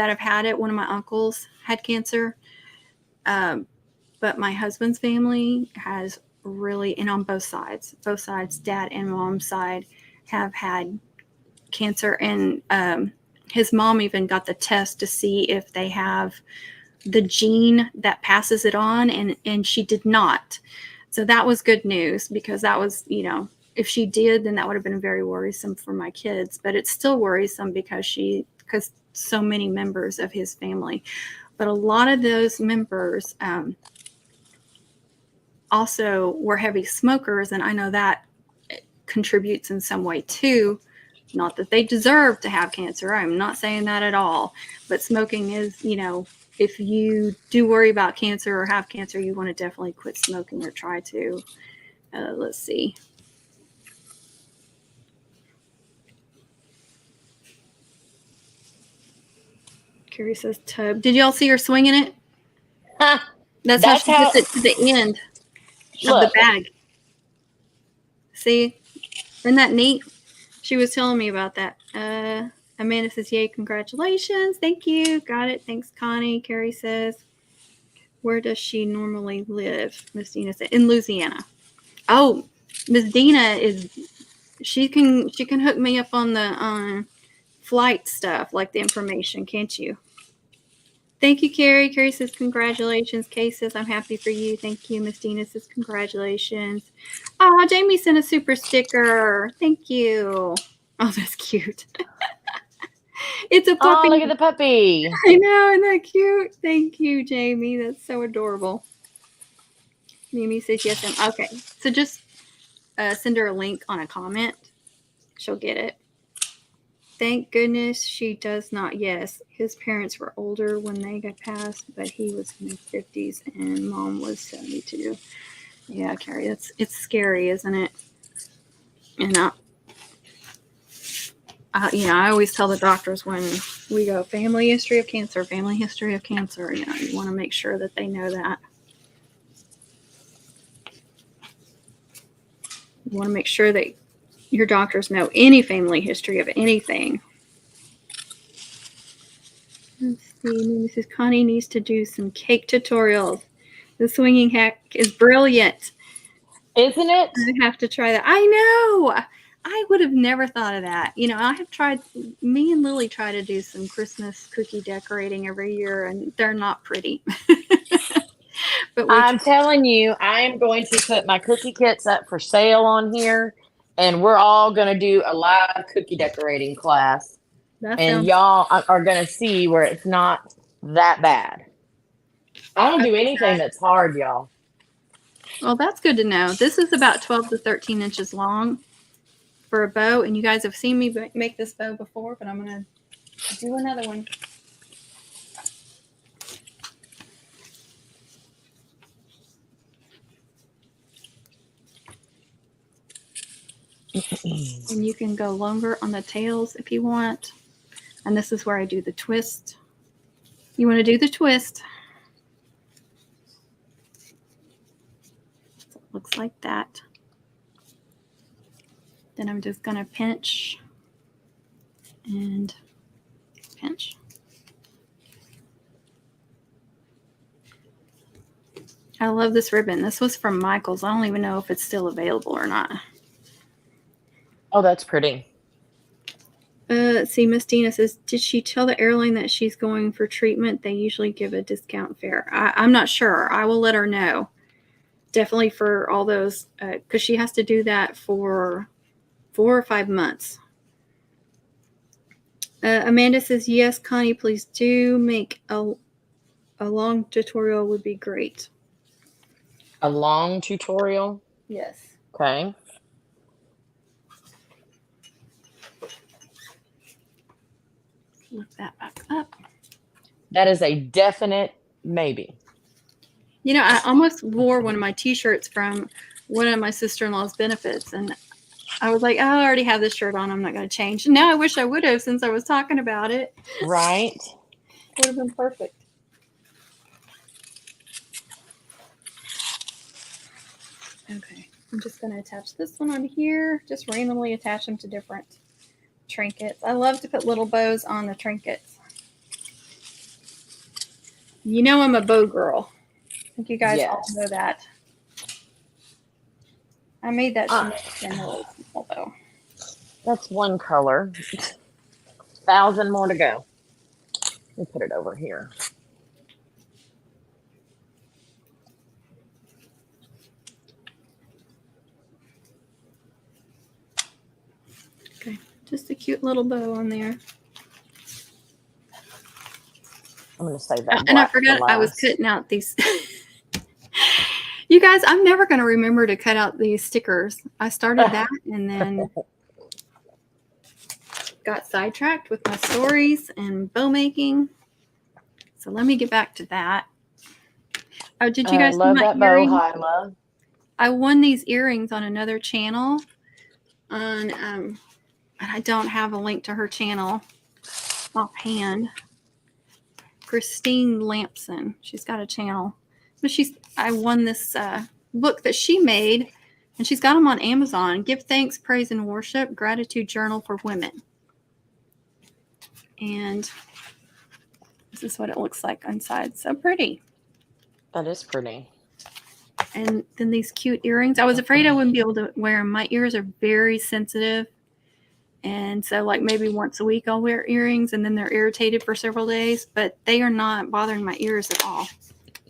have had it. One of my uncles had cancer. But my husband's family has really, and on both sides, dad and mom's side have had cancer. And his mom even got the test to see if they have the gene that passes it on, and she did not. So that was good news, because that was, if she did, then that would have been very worrisome for my kids. But it's still worrisome because so many members of his family. But a lot of those members also were heavy smokers, and I know that contributes in some way too. Not that they deserve to have cancer. I'm not saying that at all. But smoking is, if you do worry about cancer or have cancer, you want to definitely quit smoking or try to. Let's see. Carrie says tub. Did y'all see her swinging it? That's how she gets it to the end of the bag. See? Isn't that neat? She was telling me about that. Amanda says, yay, congratulations. Thank you. Got it. Thanks, Connie. Carrie says, where does she normally live? Miss Dina said, in Louisiana. Oh, Miss Dina she can hook me up on the flight stuff, like the information, can't you? Thank you, Carrie. Carrie says, congratulations. Kay says, I'm happy for you. Thank you. Miss Dina says, congratulations. Oh, Jamie sent a super sticker. Thank you. Oh, that's cute. It's a puppy. Oh, look at the puppy. I know, isn't that cute? Thank you, Jamie. That's so adorable. Mimi says, yes. Okay, so just send her a link on a comment. She'll get it. Thank goodness she does not. Yes, his parents were older when they got passed, but he was in his 50s and mom was 72. Yeah, Carrie, it's scary, isn't it? And I always tell the doctors when we go family history of cancer, you want to make sure that they know that. You want to make sure that your doctors know any family history of anything. Let's see. Mrs. Connie needs to do some cake tutorials. The swinging hack is brilliant. Isn't it? I have to try that. I know. I would have never thought of that. I have tried, me and Lily try to do some Christmas cookie decorating every year, and they're not pretty. But I'm telling you, I am going to put my cookie kits up for sale on here, and we're all going to do a live cookie decorating class. And y'all are going to see where it's not that bad. I don't do anything that's hard, y'all. Well, that's good to know. This is about 12 to 13 inches long for a bow, and you guys have seen me make this bow before, but I'm going to do another one. And you can go longer on the tails if you want. And this is where I do the twist. You want to do the twist. So it looks like that. Then I'm just going to pinch and pinch. I love this ribbon. This was from Michael's. I don't even know if it's still available or not. Oh, that's pretty. Let's see, Miss Dina says, did she tell the airline that she's going for treatment? They usually give a discount fare. I'm not sure. I will let her know. Definitely for all those, because she has to do that for 4 or 5 months. Amanda says, yes, Connie, please do make a long tutorial would be great. A long tutorial? Yes. Okay. Look that back up. That is a definite maybe. I almost wore one of my t-shirts from one of my sister-in-law's benefits, and I was like, oh, I already have this shirt on. I'm not going to change. Now I wish I would have, since I was talking about it. Right. Would have been perfect. Okay. I'm just going to attach this one on here. Just randomly attach them to different trinkets. I love to put little bows on the trinkets. I'm a bow girl. I think you guys all know that. I made that really small bow. That's one color. 1,000 more to go. Let me put it over here. Okay, just a cute little bow on there. I'm going to save that. And I forgot I was cutting out these. You guys, I'm never going to remember to cut out these stickers. I started that and then got sidetracked with my stories and bow making. So let me get back to that. Oh, did you guys love see my that bow, Hyla? I won these earrings on another channel. I don't have a link to her channel offhand. Christine Lampson. She's got a channel. But I won this book that she made, and she's got them on Amazon. Give Thanks, Praise, and Worship, Gratitude Journal for Women. And this is what it looks like inside. So pretty. That is pretty. And then these cute earrings. I was afraid I wouldn't be able to wear them. My ears are very sensitive. And so like maybe once a week I'll wear earrings, and then they're irritated for several days. But they are not bothering my ears at all.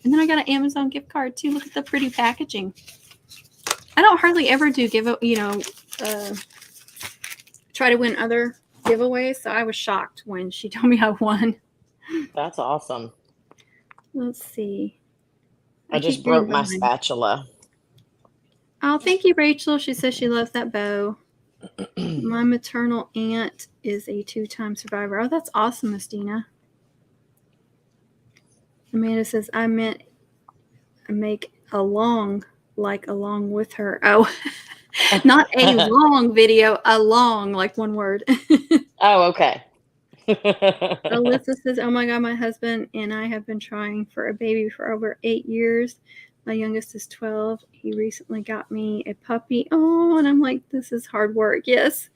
And then I got an Amazon gift card too. Look at the pretty packaging. I don't hardly ever do try to win other giveaways. So I was shocked when she told me I won. That's awesome. Let's see. I just broke my spatula. Oh, thank you, Rachel. She says she loves that bow. My maternal aunt is a 2-time survivor. Oh, that's awesome, Miss Dina. Amanda says, I meant make along with her. Oh, Not a long video, a long, like one word. Oh, okay. Alyssa says, oh my God, my husband and I have been trying for a baby for over 8 years. My youngest is 12. He recently got me a puppy. Oh, and I'm like, this is hard work. Yes.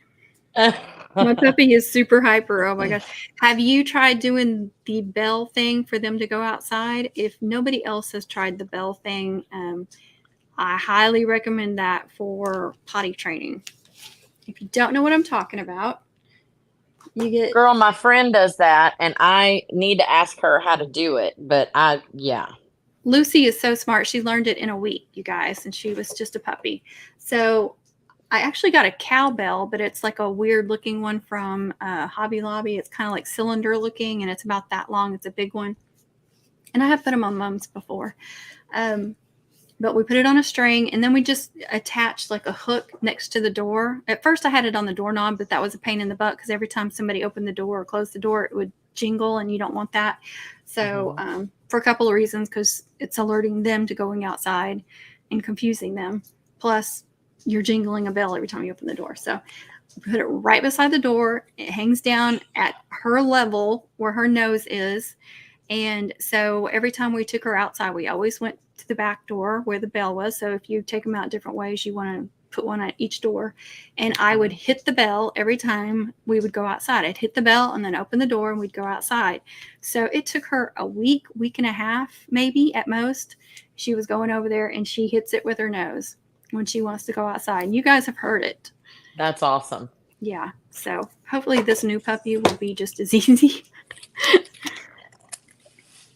My puppy is super hyper. Oh my gosh. Have you tried doing the bell thing for them to go outside? If nobody else has tried the bell thing, I highly recommend that for potty training. If you don't know what I'm talking about, you get... Girl, my friend does that, and I need to ask her how to do it. But yeah. Lucy is so smart. She learned it in a week, you guys, and she was just a puppy. So I actually got a cowbell, but it's like a weird looking one from Hobby Lobby. It's kind of like cylinder looking, and it's about that long. It's a big one. And I have put them on Mom's before. But we put it on a string, and then we just attached like a hook next to the door. At first I had it on the doorknob, but that was a pain in the butt because every time somebody opened the door or closed the door, it would jingle, and you don't want that. So for a couple of reasons, because it's alerting them to going outside and confusing them. Plus, you're jingling a bell every time you open the door. So we put it right beside the door. It hangs down at her level where her nose is. And so every time we took her outside, we always went to the back door where the bell was. So if you take them out different ways, you want to put one at each door. And I would hit the bell every time we would go outside. I'd hit the bell and then open the door and we'd go outside. So it took her a week and a half, maybe at most. She was going over there and she hits it with her nose when she wants to go outside. And you guys have heard it. That's awesome. Yeah. So hopefully this new puppy will be just as easy.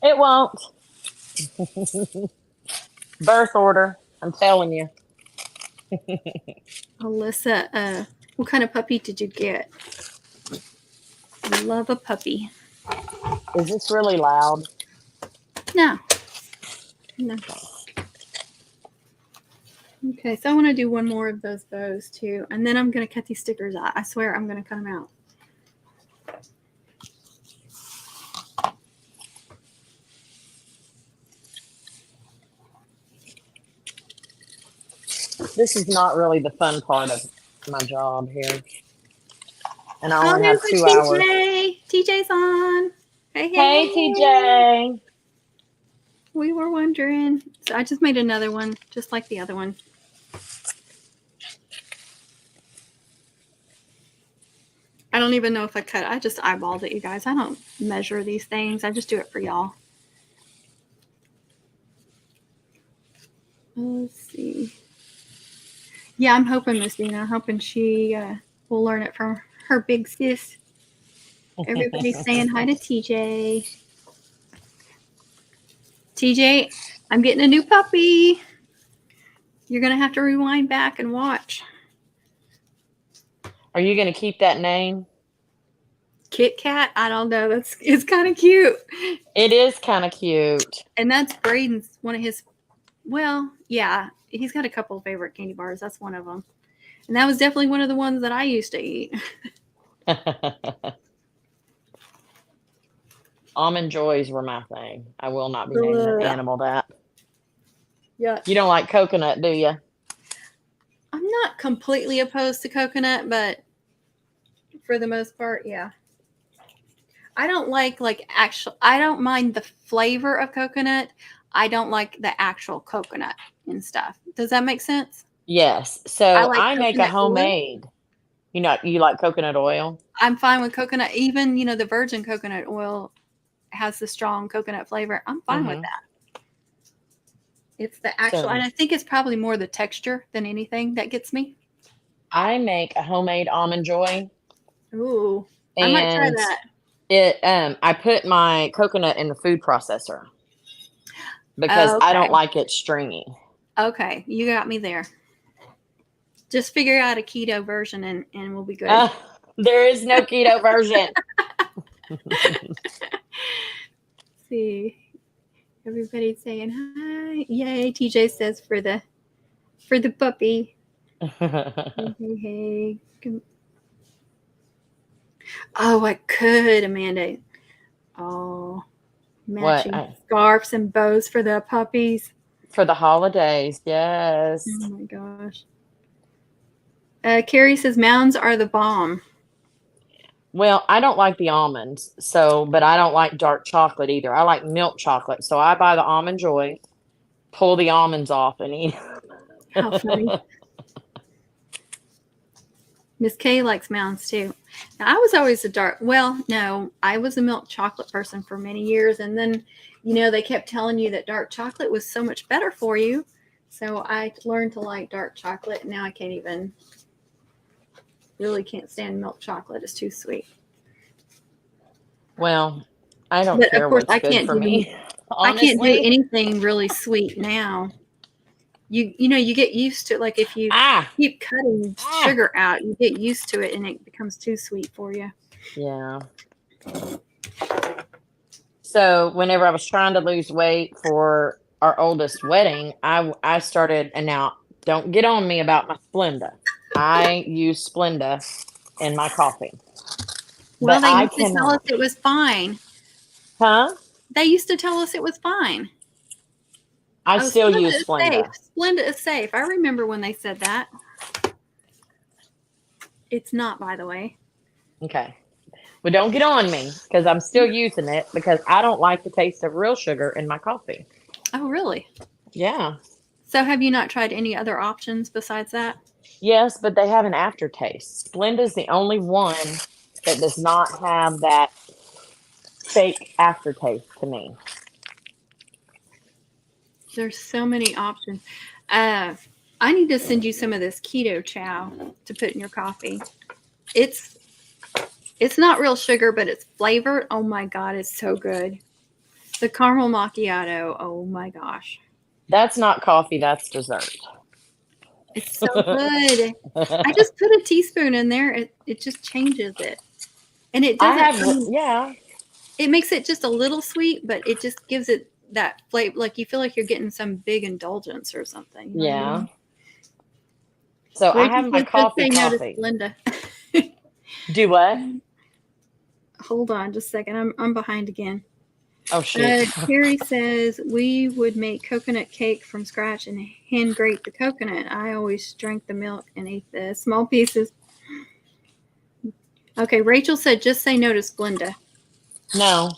It won't. Birth order. I'm telling you. Alyssa, what kind of puppy did you get? I love a puppy. Is this really loud? No. Okay, so I want to do one more of those bows too, and then I'm going to cut these stickers out. I swear I'm going to cut them out. This is not really the fun part of my job here. And I only have 2 hours. TJ's on. Hey, TJ. We were wondering. So I just made another one, just like the other one. I don't even know if I cut it. I just eyeballed it, you guys. I don't measure these things. I just do it for y'all. Let's see. Yeah, I'm hoping Miss Dina. I'm hoping she will learn it from her big sis. Everybody's saying hi to TJ. TJ, I'm getting a new puppy. You're going to have to rewind back and watch. Are you going to keep that name? Kit Kat? I don't know. It's kind of cute. It is kind of cute. And that's Braden's, one of his, well, yeah. He's got a couple of favorite candy bars. That's one of them. And that was definitely one of the ones that I used to eat. Almond Joys were my thing. I will not be naming an animal that. Yeah. You don't like coconut, do you? I'm not completely opposed to coconut, but for the most part, yeah. I don't like I don't mind the flavor of coconut. I don't like the actual coconut and stuff. Does that make sense? Yes. So like I make a homemade. Oil. You like coconut oil? I'm fine with coconut. Even, the virgin coconut oil has the strong coconut flavor. I'm fine with that. It's the actual, and I think it's probably more the texture than anything that gets me. I make a homemade almond joy. Ooh, I might try that. I put my coconut in the food processor because I don't like it stringy. Okay, you got me there. Just figure out a keto version and we'll be good. There is no keto version. See, everybody's saying hi. Yay, TJ says for the puppy. Hey. Oh, I could, Amanda. Oh, matching scarves and bows for the puppies. For the holidays, yes. Oh my gosh. Carrie says mounds are the bomb. Well, I don't like the almonds, but I don't like dark chocolate either. I like milk chocolate, so I buy the Almond Joy, pull the almonds off, and eat. How funny. Miss Kay likes mounds too. Now, I was always I was a milk chocolate person for many years. And then, they kept telling you that dark chocolate was so much better for you. So I learned to like dark chocolate. Now I can't stand milk chocolate. It's too sweet. Well, I don't But care of course, what's good for me. I can't do Honestly. anything really sweet now. You get used to it. Like if you keep cutting sugar out, you get used to it and it becomes too sweet for you. Yeah. So whenever I was trying to lose weight for our oldest wedding, I started, and now don't get on me about my Splenda. I use Splenda in my coffee. Well, But they I used to tell us cannot. it was fine. Huh? They used to tell us it was fine. I still Splenda use is Splenda. safe. Splenda is safe. I remember when they said that. It's not, by the way. Okay. Well, don't get on me because I'm still using it because I don't like the taste of real sugar in my coffee. Oh, really? Yeah. So have you not tried any other options besides that? Yes, but they have an aftertaste. Splenda's the only one that does not have that fake aftertaste to me. There's so many options. I need to send you some of this Keto Chow to put in your coffee. It's not real sugar, but it's flavored. Oh my God, it's so good. The caramel macchiato. Oh my gosh. That's not coffee, that's dessert. It's so good. I just put a teaspoon in there. It just changes it. And it doesn't, yeah. it makes it just a little sweet, but it just gives it that flavor. Like you feel like you're getting some big indulgence or something. You know what I mean? So I Rachel have my says, just say no to coffee. Linda. Do what? Hold on just a second. I'm behind again. Oh, shoot. Carrie says we would make coconut cake from scratch and hand grate the coconut. I always drank the milk and ate the small pieces. Okay, Rachel said just say no to Splenda. No.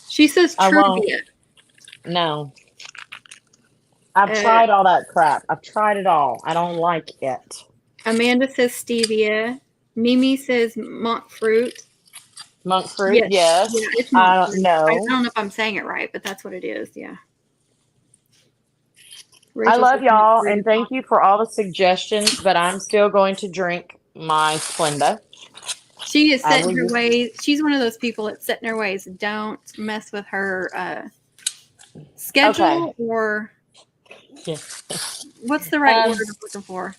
She says I won't. Truvia. No. I've tried all that crap. I've tried it all. I don't like it. Amanda says stevia. Mimi says monk fruit. Monk fruit? Yes. Yeah, it's monk fruit. No. I don't know if I'm saying it right, but that's what it is. Yeah. I love y'all, and thank you for all the suggestions, but I'm still going to drink my Splenda. She is set in her ways. She's one of those people that's set in her ways. Don't mess with her schedule or what's the right word I'm looking for?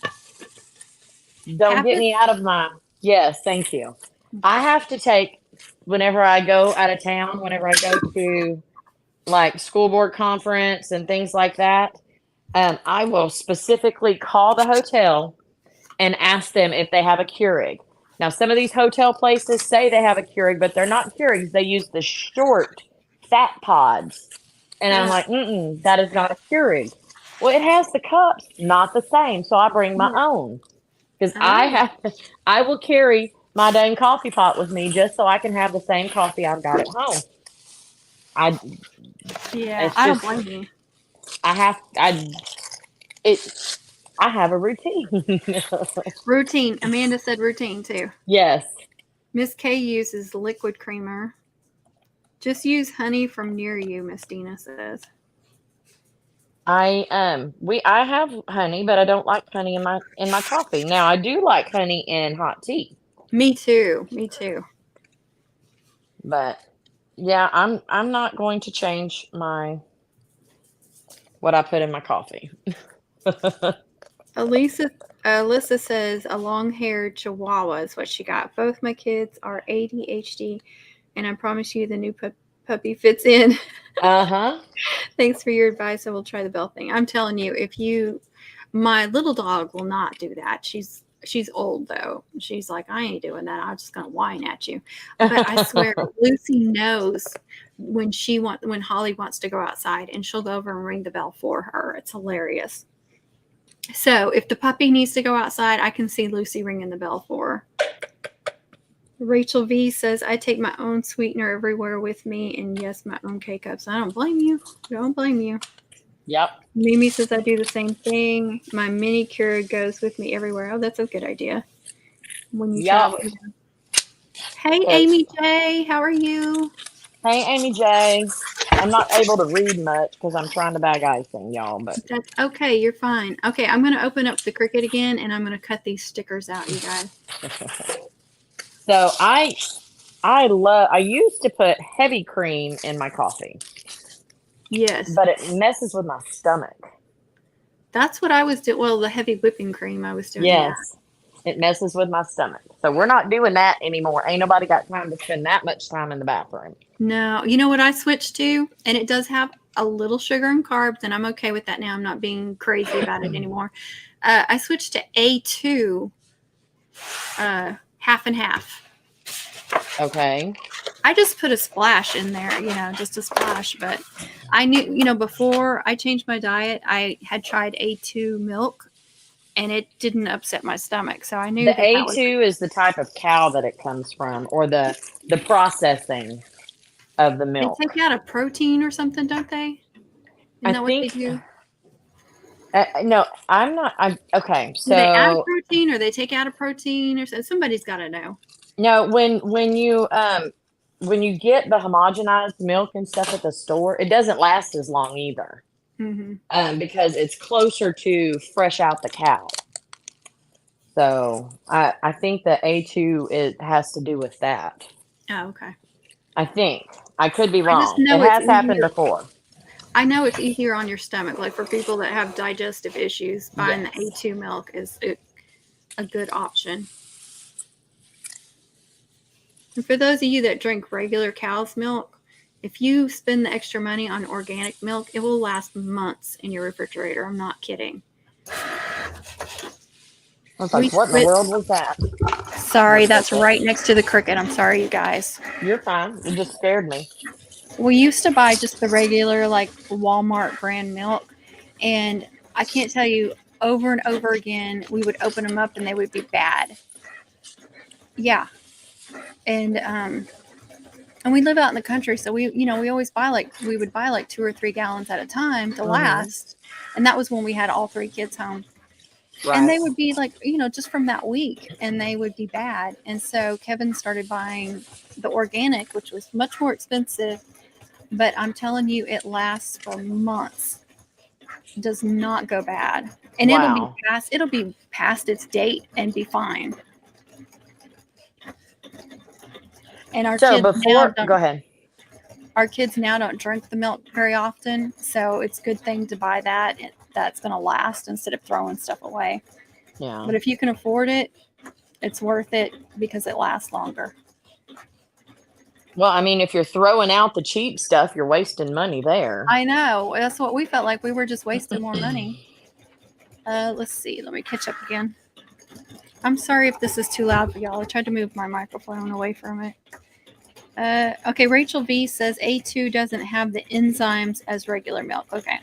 Don't get me out of my. Yes, thank you. I have to take, whenever I go out of town, whenever I go to like school board conference and things like that, I will specifically call the hotel and ask them if they have a Keurig. Now, some of these hotel places say they have a Keurig, but they're not Keurigs. They use the short, fat pods. And I'm like, that is not a Keurig. Well, it has the cups, not the same. So I bring my own. Because I will carry my dang coffee pot with me just so I can have the same coffee I've got at home. I don't blame you. I have a routine. Routine. Amanda said routine too. Yes. Miss K uses liquid creamer. Just use honey from near you, Miss Dina says. I have honey, but I don't like honey in my coffee. Now I do like honey in hot tea. Me too. But yeah, I'm not going to change what I put in my coffee. Alyssa says a long-haired Chihuahua is what she got. Both my kids are ADHD, and I promise you the new puppy fits in. Thanks for your advice. I will try the bell thing. I'm telling you, my little dog will not do that. She's old though. She's like, I ain't doing that. I'm just gonna whine at you. But I swear, Lucy knows when Holly wants to go outside, and she'll go over and ring the bell for her. It's hilarious. So if the puppy needs to go outside, I can see Lucy ringing the bell for her. Rachel V says, I take my own sweetener everywhere with me, and yes, my own K-Cups. I don't blame you. Don't blame you. Yep. Mimi says, I do the same thing. My mini Keurig goes with me everywhere. Oh, that's a good idea. When you Yep. travel. Hey, Amy J, how are you? Hey, Amy J. I'm not able to read much because I'm trying to bag icing, y'all. But that's okay. You're fine. Okay, I'm going to open up the Cricut again, and I'm going to cut these stickers out, you guys. So I used to put heavy cream in my coffee. Yes. But it messes with my stomach. That's what I was doing. Well, the heavy whipping cream I was doing. Yes. Yeah. It messes with my stomach. So we're not doing that anymore. Ain't nobody got time to spend that much time in the bathroom. No. You know what I switched to? And it does have a little sugar and carbs, and I'm okay with that now. I'm not being crazy about it anymore. I switched to A2, half and half. Okay. I just put a splash in there, just a splash. But I knew, before I changed my diet, I had tried A2 milk, and it didn't upset my stomach. So I knew the that A2 is the type of cow that it comes from, or the processing of the milk. They take out a protein or something, don't they? Isn't that what they do? No, I'm not. Okay. So do they add a protein, or they take out a protein, or somebody's got to know. No, when you get the homogenized milk and stuff at the store, it doesn't last as long either. Mm-hmm. Because it's closer to fresh out the cow. So I think the A2 it has to do with that. Oh, okay. I think. I could be I just wrong. know It has it's happened easier. before. I know it's easier on your stomach. Like for people that have digestive issues, buying Yes. the A2 milk is a good option. And for those of you that drink regular cow's milk, if you spend the extra money on organic milk, it will last months in your refrigerator. I'm not kidding. I was like, what in the world was that? Sorry, that's right next to the Cricut. I'm sorry, you guys. You're fine. You just scared me. We used to buy just the regular, like, Walmart brand milk. And I can't tell you, over and over again, we would open them up and they would be bad. Yeah. And we live out in the country, so we always we would buy like 2 or 3 gallons at a time to last. And that was when we had all 3 kids home. Right. And they would be like, just from that week, and they would be bad. And so Kevin started buying the organic, which was much more expensive, but I'm telling you, it lasts for months. It does not go bad. And Wow. it'll be past its date and be fine. And our kids go ahead. Our kids now don't drink the milk very often, so it's a good thing to buy that. That's going to last instead of throwing stuff away. Yeah. But if you can afford it, it's worth it because it lasts longer. Well, I mean, if you're throwing out the cheap stuff, you're wasting money there. I know. That's what we felt like. We were just wasting more money. Let's see. Let me catch up again. I'm sorry if this is too loud for y'all. I tried to move my microphone away from it. Okay, Rachel V says A2 doesn't have the enzymes as regular milk. Okay.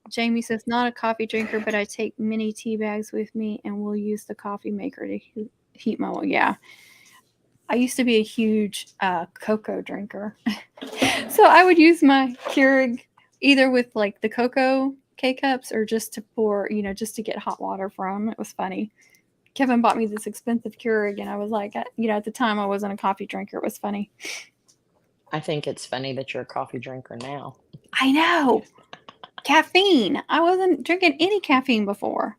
Jamie says, not a coffee drinker, but I take mini tea bags with me and we'll use the coffee maker to heat my. Yeah. I used to be a huge cocoa drinker. So I would use my Keurig either with like the cocoa K-Cups or just to pour, just to get hot water from. It was funny. Kevin bought me this expensive Keurig, and I was like, at the time I wasn't a coffee drinker. It was funny. I think it's funny that you're a coffee drinker now. I know. Caffeine. I wasn't drinking any caffeine before.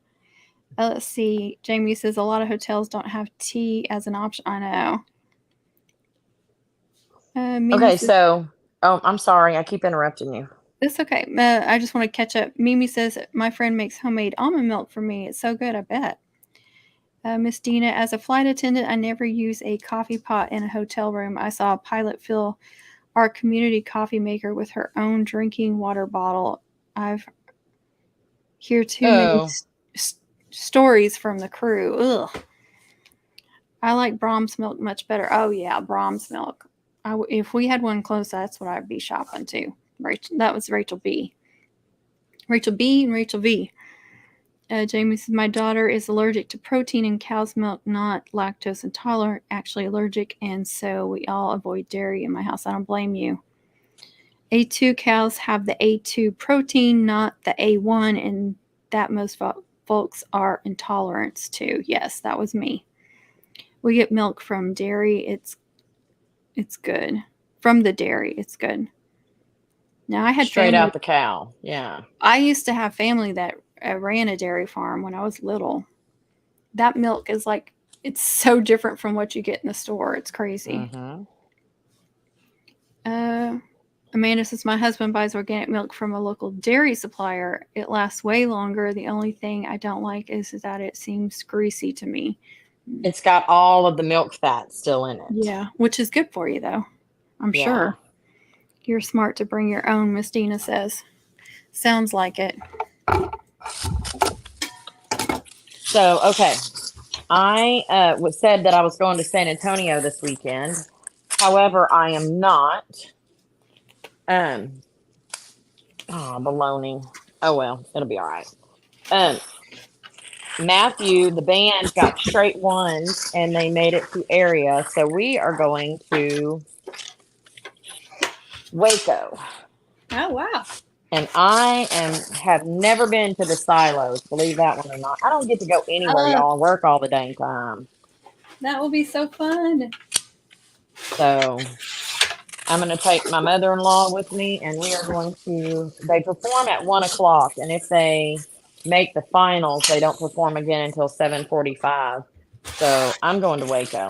Let's see. Jamie says a lot of hotels don't have tea as an option. I know. Okay, so, I'm sorry. I keep interrupting you. It's okay. I just want to catch up. Mimi says, my friend makes homemade almond milk for me. It's so good, I bet. Miss Dina, as a flight attendant, I never use a coffee pot in a hotel room. I saw a pilot fill our community coffee maker with her own drinking water bottle. I've heard too many stories from the crew. Ugh. I like Brahms milk much better. Oh, yeah, Brahms milk. If we had one close, that's what I'd be shopping to. That was Rachel B. Rachel B and Rachel V. Jamie says, my daughter is allergic to protein in cow's milk, not lactose intolerant, actually allergic, and so we all avoid dairy in my house. I don't blame you. A2 cows have the A2 protein, not the A1, and that most folks are intolerant to. Yes, that was me. We get milk from dairy. It's good. From the dairy, it's good. Now I had Straight family, out the cow. Yeah. I used to have family that ran a dairy farm when I was little. That milk is like, it's so different from what you get in the store. It's crazy. Mm-hmm. Amanda says, my husband buys organic milk from a local dairy supplier. It lasts way longer. The only thing I don't like is that it seems greasy to me. It's got all of the milk fat still in it. Yeah, which is good for you, though. I'm sure. You're smart to bring your own, Miss Dina says. Sounds like it. So, okay. I said that I was going to San Antonio this weekend. However, I am not. Baloney. Oh, well, it'll be all right. Matthew, the band, got straight ones, and they made it to area. So we are going to Waco. Oh, wow. And I have never been to the silos, believe that one or not. I don't get to go anywhere, y'all. I work all the dang time. That will be so fun. So I'm going to take my mother-in-law with me, and we are going to, they perform at 1 o'clock. And if they make the finals, they don't perform again until 7:45. So I'm going to Waco.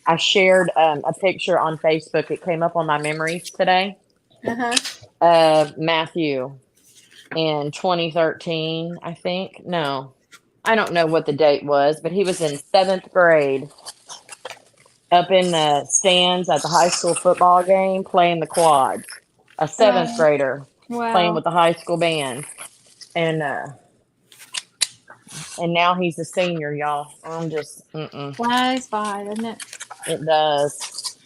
I shared a picture on Facebook. It came up on my memories today. Matthew in 2013, I think. No, I don't know what the date was, but he was in 7th grade up in the stands at the high school football game playing the quads. A 7th grader playing with the high school band. And now he's a senior, y'all. I'm just, Flies by, doesn't it? It does.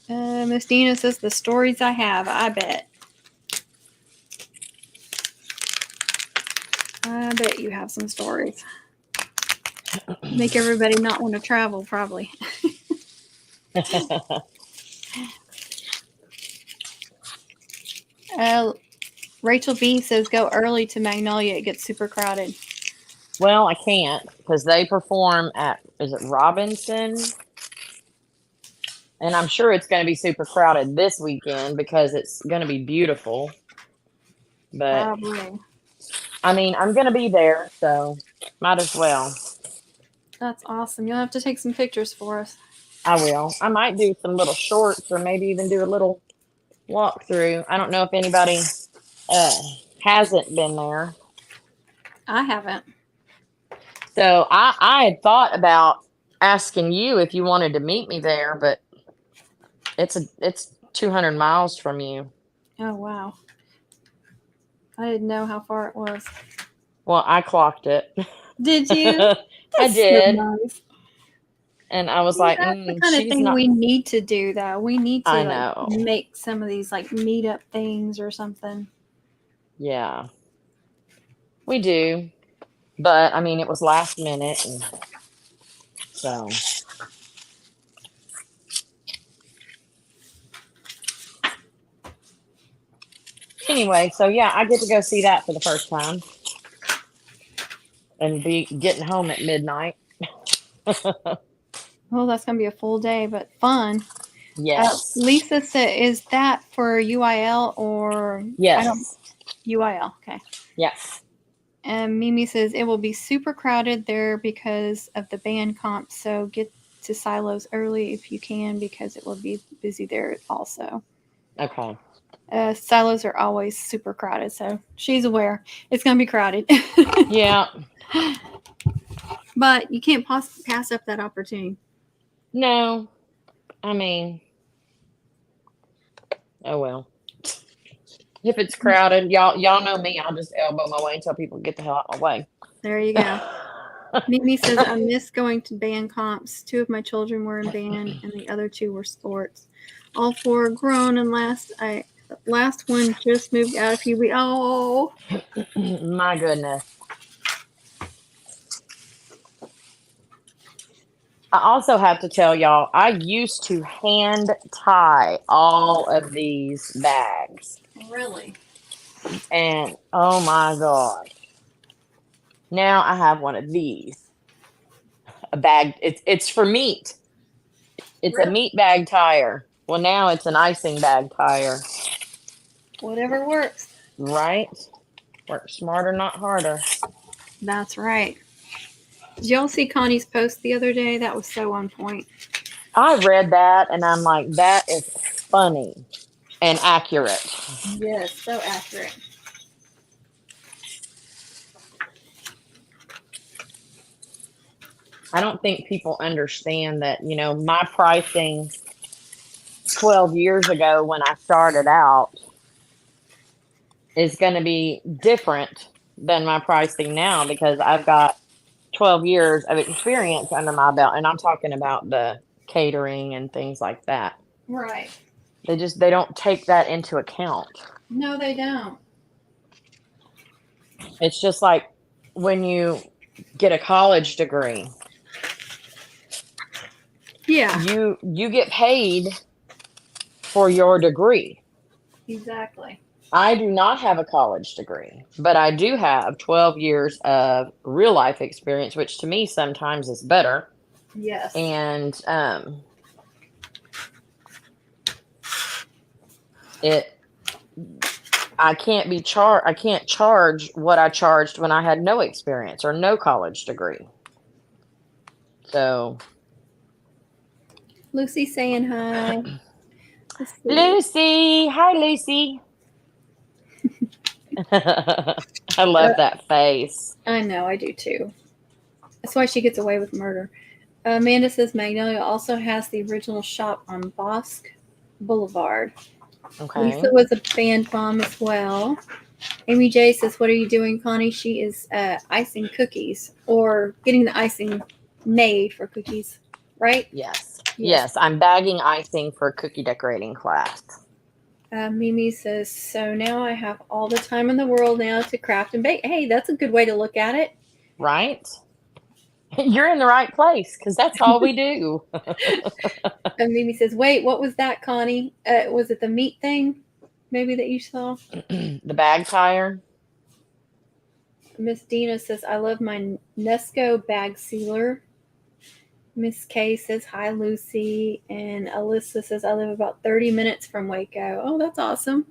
Miss Dina says, the stories I have, I bet. I bet you have some stories. Make everybody not want to travel, probably. Rachel B says, go early to Magnolia. It gets super crowded. Well, I can't because they perform at, is it Robinson? And I'm sure it's going to be super crowded this weekend because it's going to be beautiful. But, Probably. I mean, I'm going to be there, so might as well. That's awesome. You'll have to take some pictures for us. I will. I might do some little shorts or maybe even do a little walkthrough. I don't know if anybody hasn't been there. I haven't. So I had thought about asking you if you wanted to meet me there, but it's 200 miles from you. Oh, wow. I didn't know how far it was. Well, I clocked it. Did you? I did. So nice. And I was like, that's the kind of thing we need to do, though. We need to make some of these like meetup things or something. Yeah, we do. But I mean, it was last minute, and so. Anyway, so yeah, I get to go see that for the first time and be getting home at midnight. Well, that's going to be a full day, but fun. Yes. Lisa said, is that for UIL or? Yes. UIL, okay. Yes. And Mimi says, it will be super crowded there because of the band comp, so get to Silos early if you can because it will be busy there also. Okay. Silos are always super crowded, so she's aware it's going to be crowded. Yeah. But you can't pass up that opportunity. No. I mean, oh well. If it's crowded, y'all know me. I'll just elbow my way until people get the hell out of my way. There you go. Mimi says, I miss going to band comps. 2 of my children were in band, and the other 2 were sports. All 4 are grown, and last The last one just moved out a few weeks. Oh, My goodness. I also have to tell y'all, I used to hand tie all of these bags. really? And oh my God. Now I have one of these. A bag. It's for meat. It's a Really? meat bag tire. Well, now it's an icing bag tire. Whatever works. Right? Work smarter, not harder. That's right. Did y'all see Connie's post the other day? That was so on point. I read that and I'm like, that is funny and accurate. Yes, so accurate. I don't think people understand that, my pricing 12 years ago when I started out is going to be different than my pricing now because I've got 12 years of experience under my belt. And I'm talking about the catering and things like that. Right. They don't take that into account. No, they don't. It's just like when you get a college degree, Yeah, you get paid for your degree. exactly. I do not have a college degree, but I do have 12 years of real life experience, which to me sometimes is better. Yes. And it I can't charge what I charged when I had no experience or no college degree. So Lucy saying hi. Let's see. Lucy, hi Lucy. I love that face. I know, I do too. That's why she gets away with murder. Amanda says Magnolia also has the original shop on Bosque Boulevard. Okay. Lisa was a band mom as well. Amy J says, "What are you doing, Connie?" She is icing cookies or getting the icing made for cookies, right? Yes, I'm bagging icing for a cookie decorating class. Mimi says, "So now I have all the time in the world now to craft and bake." Hey, that's a good way to look at it. Right? You're in the right place because that's all we do. And Mimi says, "Wait, what was that, Connie? Was it the meat thing maybe that you saw?" The bag tire. Miss Dina says, "I love my Nesco bag sealer." Miss Kay says, "Hi, Lucy." And Alyssa says, "I live about 30 minutes from Waco." Oh, that's awesome.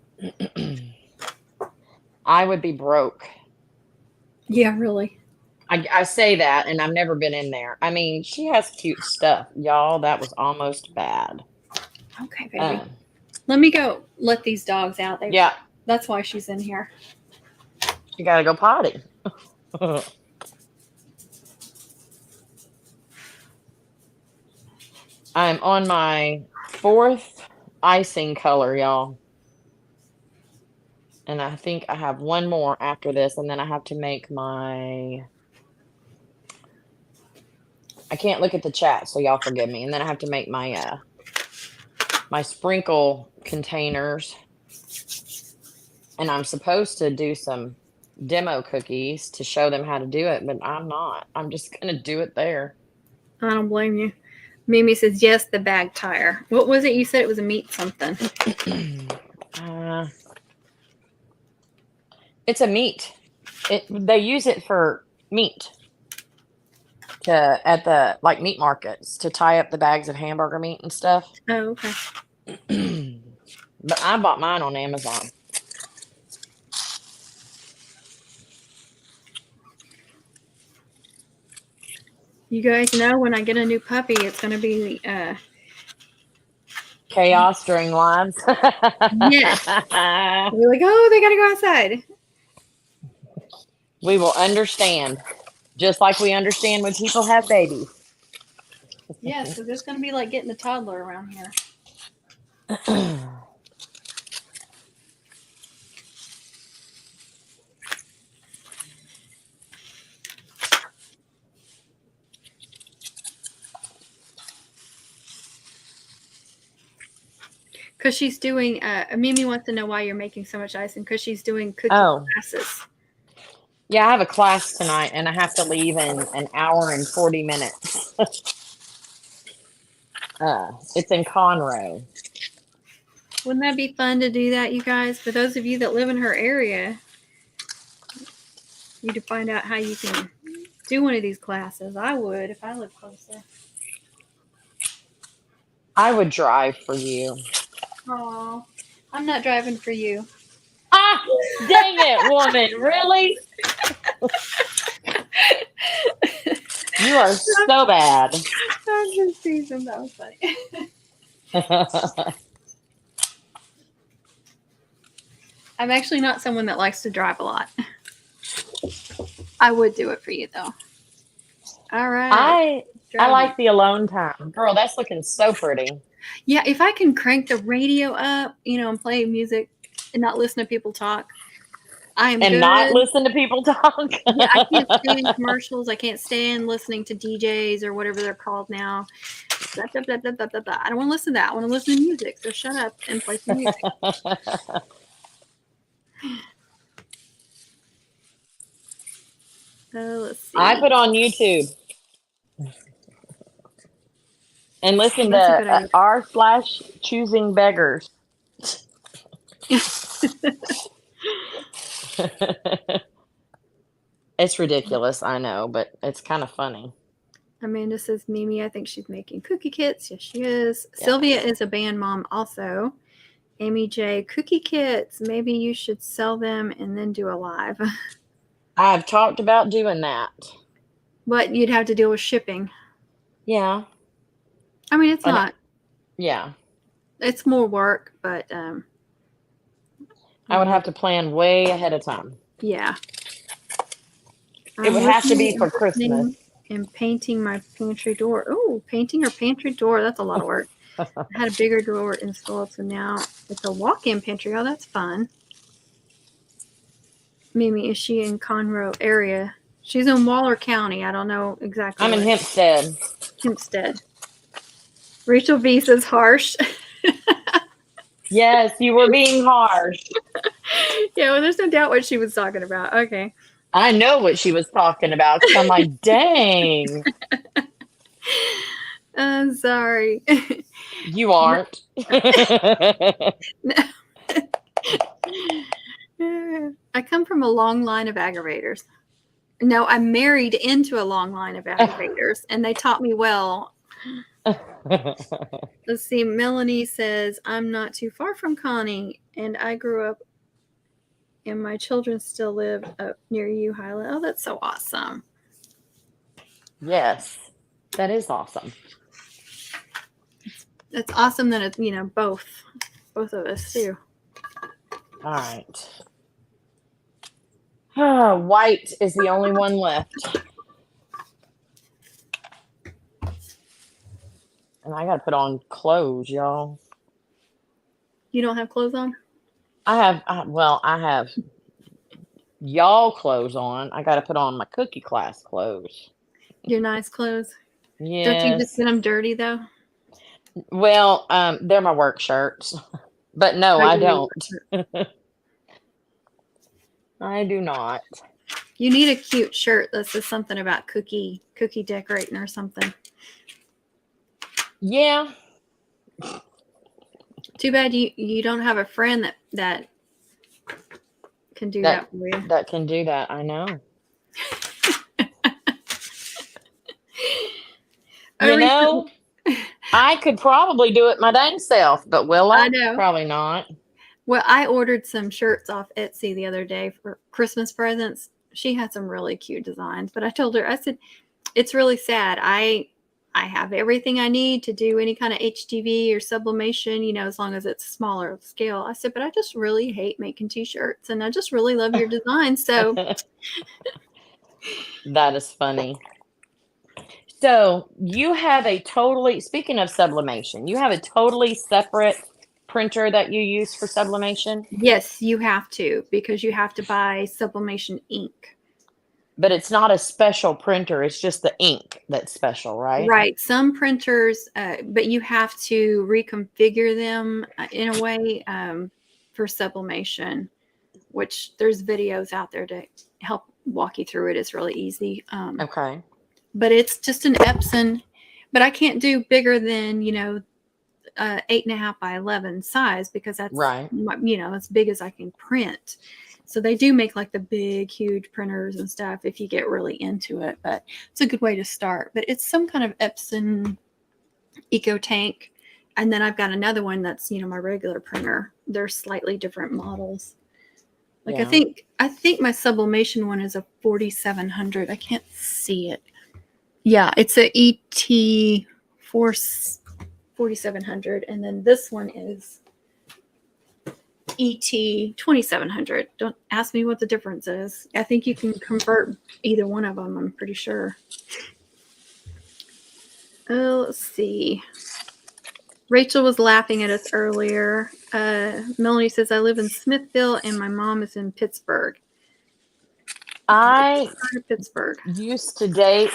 I would be broke. Yeah, really. I say that, and I've never been in there. I mean, she has cute stuff, y'all. That was almost bad. Okay, baby. Let me go let these dogs out. Yeah. That's why she's in here. You gotta go potty. I'm on my 4th icing color, y'all. And I think I have one more after this, and then I have to make my... I can't look at the chat, so y'all forgive me. And then I have to make my my sprinkle containers. And I'm supposed to do some demo cookies to show them how to do it, but I'm not. I'm just gonna do it there. I don't blame you. Mimi says, "Yes, the bag tire." What was it? You said it was a meat something. It's a meat. They use it for meat at the meat markets to tie up the bags of hamburger meat and stuff. Oh, okay. But I bought mine on Amazon. You guys know when I get a new puppy, it's going to be Chaos during lives. yes. We're like, oh, they got to go outside. We will understand, just like we understand when people have babies. Yes, because it's going to be like getting a toddler around here. Because she's doing, Mimi wants to know why you're making so much icing, because she's doing cookie Oh, classes. yeah, I have a class tonight, and I have to leave in an hour and 40 minutes. It's in Conroe. Wouldn't that be fun to do that, you guys? For those of you that live in her area, you to find out how you can do one of these classes. I would if I lived closer. I would drive for you. Oh, I'm not driving for you. Ah, dang it, woman. Really? You are so bad. I'm just teasing. That was funny. I'm actually not someone that likes to drive a lot. I would do it for you, though. All right. I like the alone time. Girl, that's looking so pretty. Yeah, if I can crank the radio up, and play music and not listen to people talk, I am And good. not listen to people talk. Yeah, I can't stand commercials. I can't stand listening to DJs or whatever they're called now. Blah, blah, blah, blah, blah, blah. I don't want to listen to that. I want to listen to music. So shut up and play some music. Let's see. I put on YouTube and listen That's to r/choosing beggars. It's ridiculous, I know, but it's kind of funny. Amanda says, Mimi, I think she's making cookie kits. Yes, she is. Yeah. Sylvia is a band mom also. Amy J, cookie kits. Maybe you should sell them and then do a live. I've talked about doing that. But you'd have to deal with shipping. Yeah. I mean, it's not. Yeah. It's more work, but I would have to plan way ahead of time. Yeah. It would have to be for Christmas. And painting my pantry door. Oh, painting her pantry door. That's a lot of work. I had a bigger door installed, so now it's a walk-in pantry. Oh, that's fun. Mimi, is she in Conroe area? She's in Waller County. I don't know exactly. I'm in Hempstead. Hempstead. Rachel B says harsh. Yes, you were being harsh. Yeah, well, there's no doubt what she was talking about. Okay. I know what she was talking about. I'm like, dang. I'm sorry. You aren't. I come from a long line of aggravators. No, I'm married into a long line of aggravators, and they taught me well. Let's see. Melanie says, I'm not too far from Connie, and I grew up, and my children still live up near you, Hyla. Oh, that's so awesome. Yes, that is awesome. It's awesome that it's, both of us too. All right. White is the only one left. And I got to put on clothes, y'all. You don't have clothes on? I have y'all clothes on. I got to put on my cookie class clothes. Your nice clothes? Yes. Don't you just get them dirty, though? Well, they're my work shirts. But no, I don't. I do not. You need a cute shirt that says something about cookie decorating or something. Yeah. Too bad you don't have a friend that can do that for you. That can do that, I know. I could probably do it my dang self, but will I? I know. Probably not. Well, I ordered some shirts off Etsy the other day for Christmas presents. She had some really cute designs, but I told her, I said, it's really sad. I have everything I need to do any kind of HTV or sublimation, as long as it's smaller scale. I said, but I just really hate making t-shirts, and I just really love your design. So that is funny. So you have speaking of sublimation, you have a totally separate printer that you use for sublimation? Yes, you have to, because you have to buy sublimation ink. But it's not a special printer. It's just the ink that's special, right? Right. Some printers, but you have to reconfigure them in a way for sublimation, which there's videos out there to help walk you through it. It's really easy. Okay. But it's just an Epson, but I can't do bigger than, 8.5 by 11 size because that's, Right. as big as I can print. So they do make like the big, huge printers and stuff if you get really into it. But it's a good way to start. But it's some kind of Epson Eco Tank. And then I've got another one that's, my regular printer. They're slightly different models. Like Yeah. I think my sublimation one is a 4700. I can't see it. Yeah, it's a ET 4700, and then this one is ET 2700. Don't ask me what the difference is. I think you can convert either one of them. I'm pretty sure. Oh, let's see. Rachel was laughing at us earlier. Melanie says, I live in Smithville and my mom is in Pittsburgh. I Pittsburgh. used to date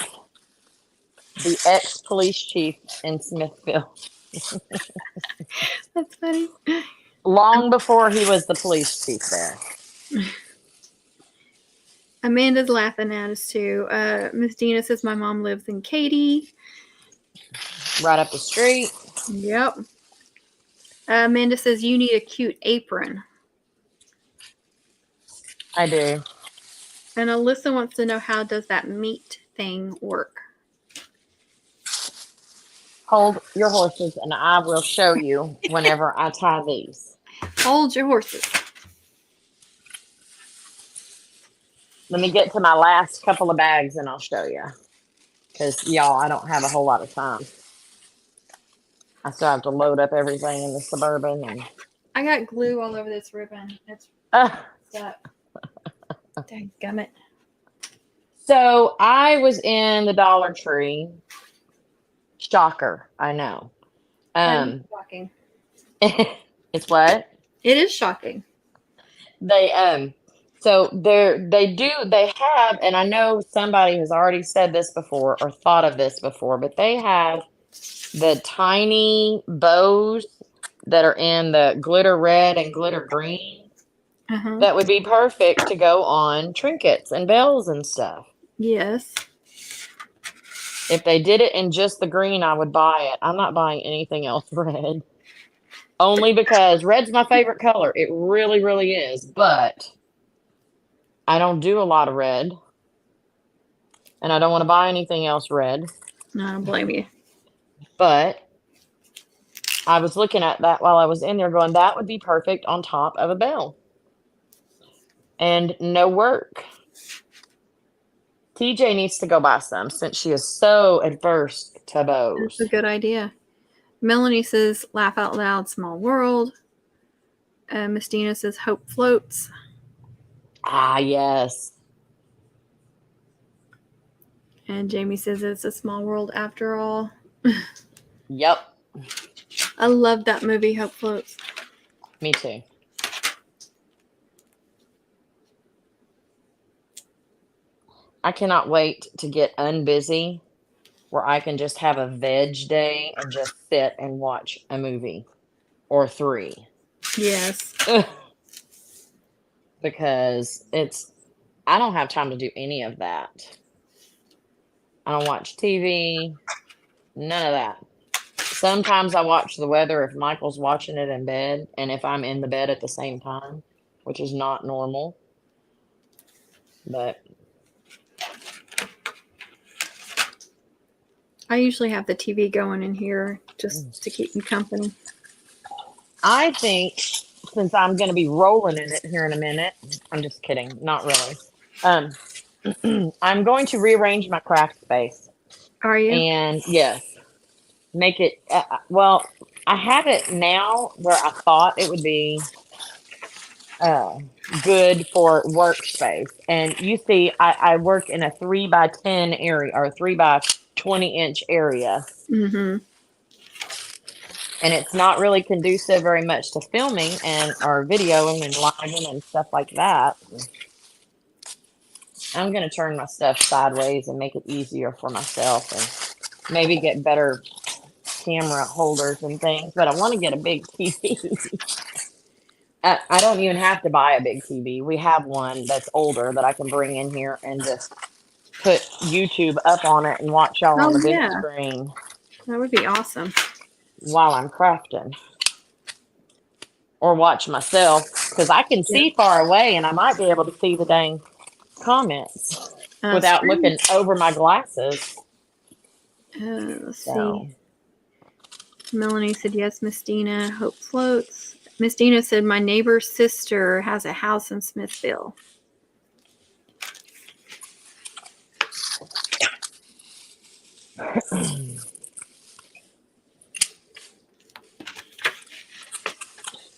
the ex-police chief in Smithville. That's funny. Long before he was the police chief there. Amanda's laughing at us too. Miss Dina says my mom lives in Katy. Right up the street. Yep. Amanda says you need a cute apron. I do. And Alyssa wants to know, how does that meat thing work? Hold your horses and I will show you whenever I tie these. Hold your horses. Let me get to my last couple of bags and I'll show you. Because, y'all, I don't have a whole lot of time. I still have to load up everything in the Suburban. And I got glue all over this ribbon. It's stuck. Dadgummit. So I was in the Dollar Tree. Shocker, I know. Shocking. It's what? It is shocking. They they have, and I know somebody has already said this before or thought of this before, but they have the tiny bows that are in the glitter red and glitter green. Uh-huh. That would be perfect to go on trinkets and bells and stuff. Yes. If they did it in just the green, I would buy it. I'm not buying anything else red. Only because red's my favorite color. It really, really is. But I don't do a lot of red. And I don't want to buy anything else red. No, I don't blame you. But I was looking at that while I was in there going, that would be perfect on top of a bell. And no work. TJ needs to go buy some since she is so adverse to bows. That's a good idea. Melanie says, laugh out loud, small world. Miss Dina says, hope floats. Ah, yes. And Jamie says, it's a small world after all. Yep. I love that movie, Hope Floats. Me too. I cannot wait to get unbusy where I can just have a veg day and just sit and watch a movie or 3. Yes. Because I don't have time to do any of that. I don't watch TV, none of that. Sometimes I watch the weather if Michael's watching it in bed and if I'm in the bed at the same time, which is not normal. But I usually have the TV going in here just to keep me company. I think since I'm going to be rolling in it here in a minute, I'm just kidding, not really. I'm going to rearrange my craft space. Are you? And yes, make it, well, I have it now where I thought it would be good for workspace. And you see, I work in a 3x10 area or 3x20-inch area. Mm-hmm. And it's not really conducive very much to filming and or videoing and living and stuff like that. I'm going to turn my stuff sideways and make it easier for myself and maybe get better camera holders and things, but I want to get a big TV. I don't even have to buy a big TV. We have one that's older that I can bring in here and just put YouTube up on it and watch y'all on Oh the big yeah, screen that would be awesome. while I'm crafting. Or watch myself, because I can Yeah. see far away and I might be able to see the dang comments without Screen. looking over my glasses. Let's see. So, Melanie said yes. Miss Dina, hope floats. Miss Dina said my neighbor's sister has a house in Smithville.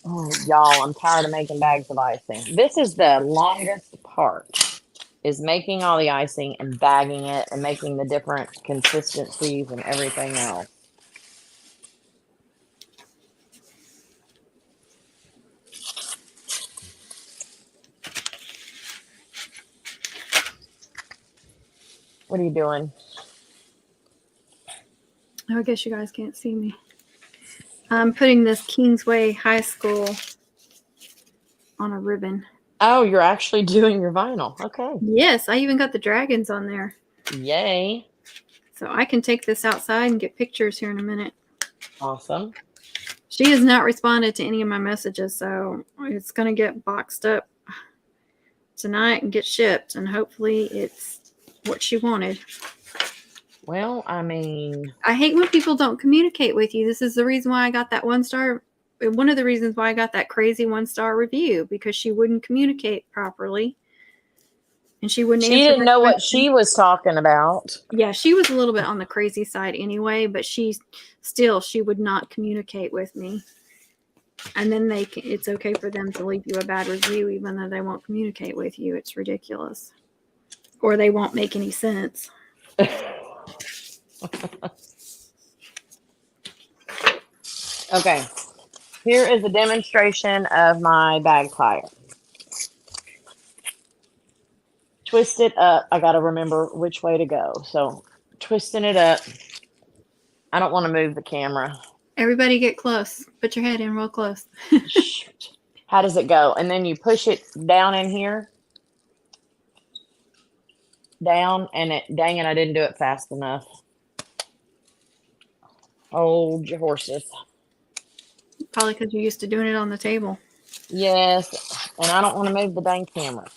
oh, y'all, I'm tired of making bags of icing. This is the longest part, is making all the icing and bagging it and making the different consistencies and everything else. What are you doing? Oh, I guess you guys can't see me. I'm putting this Kingsway High School on a ribbon. Oh, you're actually doing your vinyl. Okay. Yes, I even got the dragons on there. Yay. So I can take this outside and get pictures here in a minute. Awesome. She has not responded to any of my messages, so it's going to get boxed up tonight and get shipped, and hopefully it's what she wanted. Well, I mean, I hate when people don't communicate with you. This is the reason why I got that 1-star. One of the reasons why I got that crazy 1-star review, because she wouldn't communicate properly. And she wouldn't she answer didn't my know what question. she was talking about. Yeah, she was a little bit on the crazy side anyway, but she would not communicate with me. And then it's okay for them to leave you a bad review even though they won't communicate with you. It's ridiculous. Or they won't make any sense. Okay. Here is a demonstration of my bag tire. Twist it up. I got to remember which way to go. So, twisting it up. I don't want to move the camera. Everybody get close. Put your head in real close. Shoot. How does it go? And then you push it down in here. Down. And dang it, I didn't do it fast enough. Hold your horses. Probably because you're used to doing it on the table. Yes. And I don't want to move the dang camera.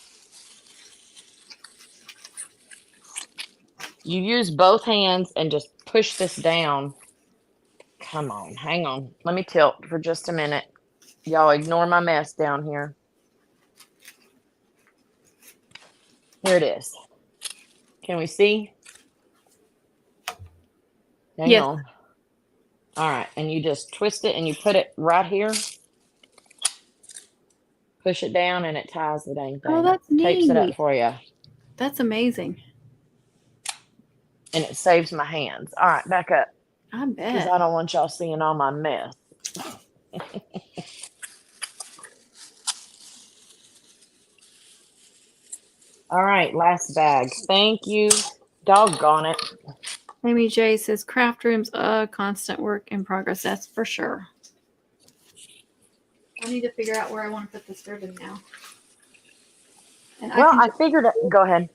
You use both hands and just push this down. Come on, hang on. Let me tilt for just a minute. Y'all ignore my mess down here. Here it is. Can we see? Hang Yes. on. All right, and you just twist it and you put it right here. Push it down and it ties the dang thing. Oh, that's Tapes it up neat. for you. That's amazing. And it saves my hands. All right, back up. I Because bet. I don't want y'all seeing all my mess. All right, last bag. Thank you. Doggone it. Amy J says craft rooms, constant work in progress. That's for sure. I need to figure out where I want to put this ribbon now. And Well, I figured it. Go ahead.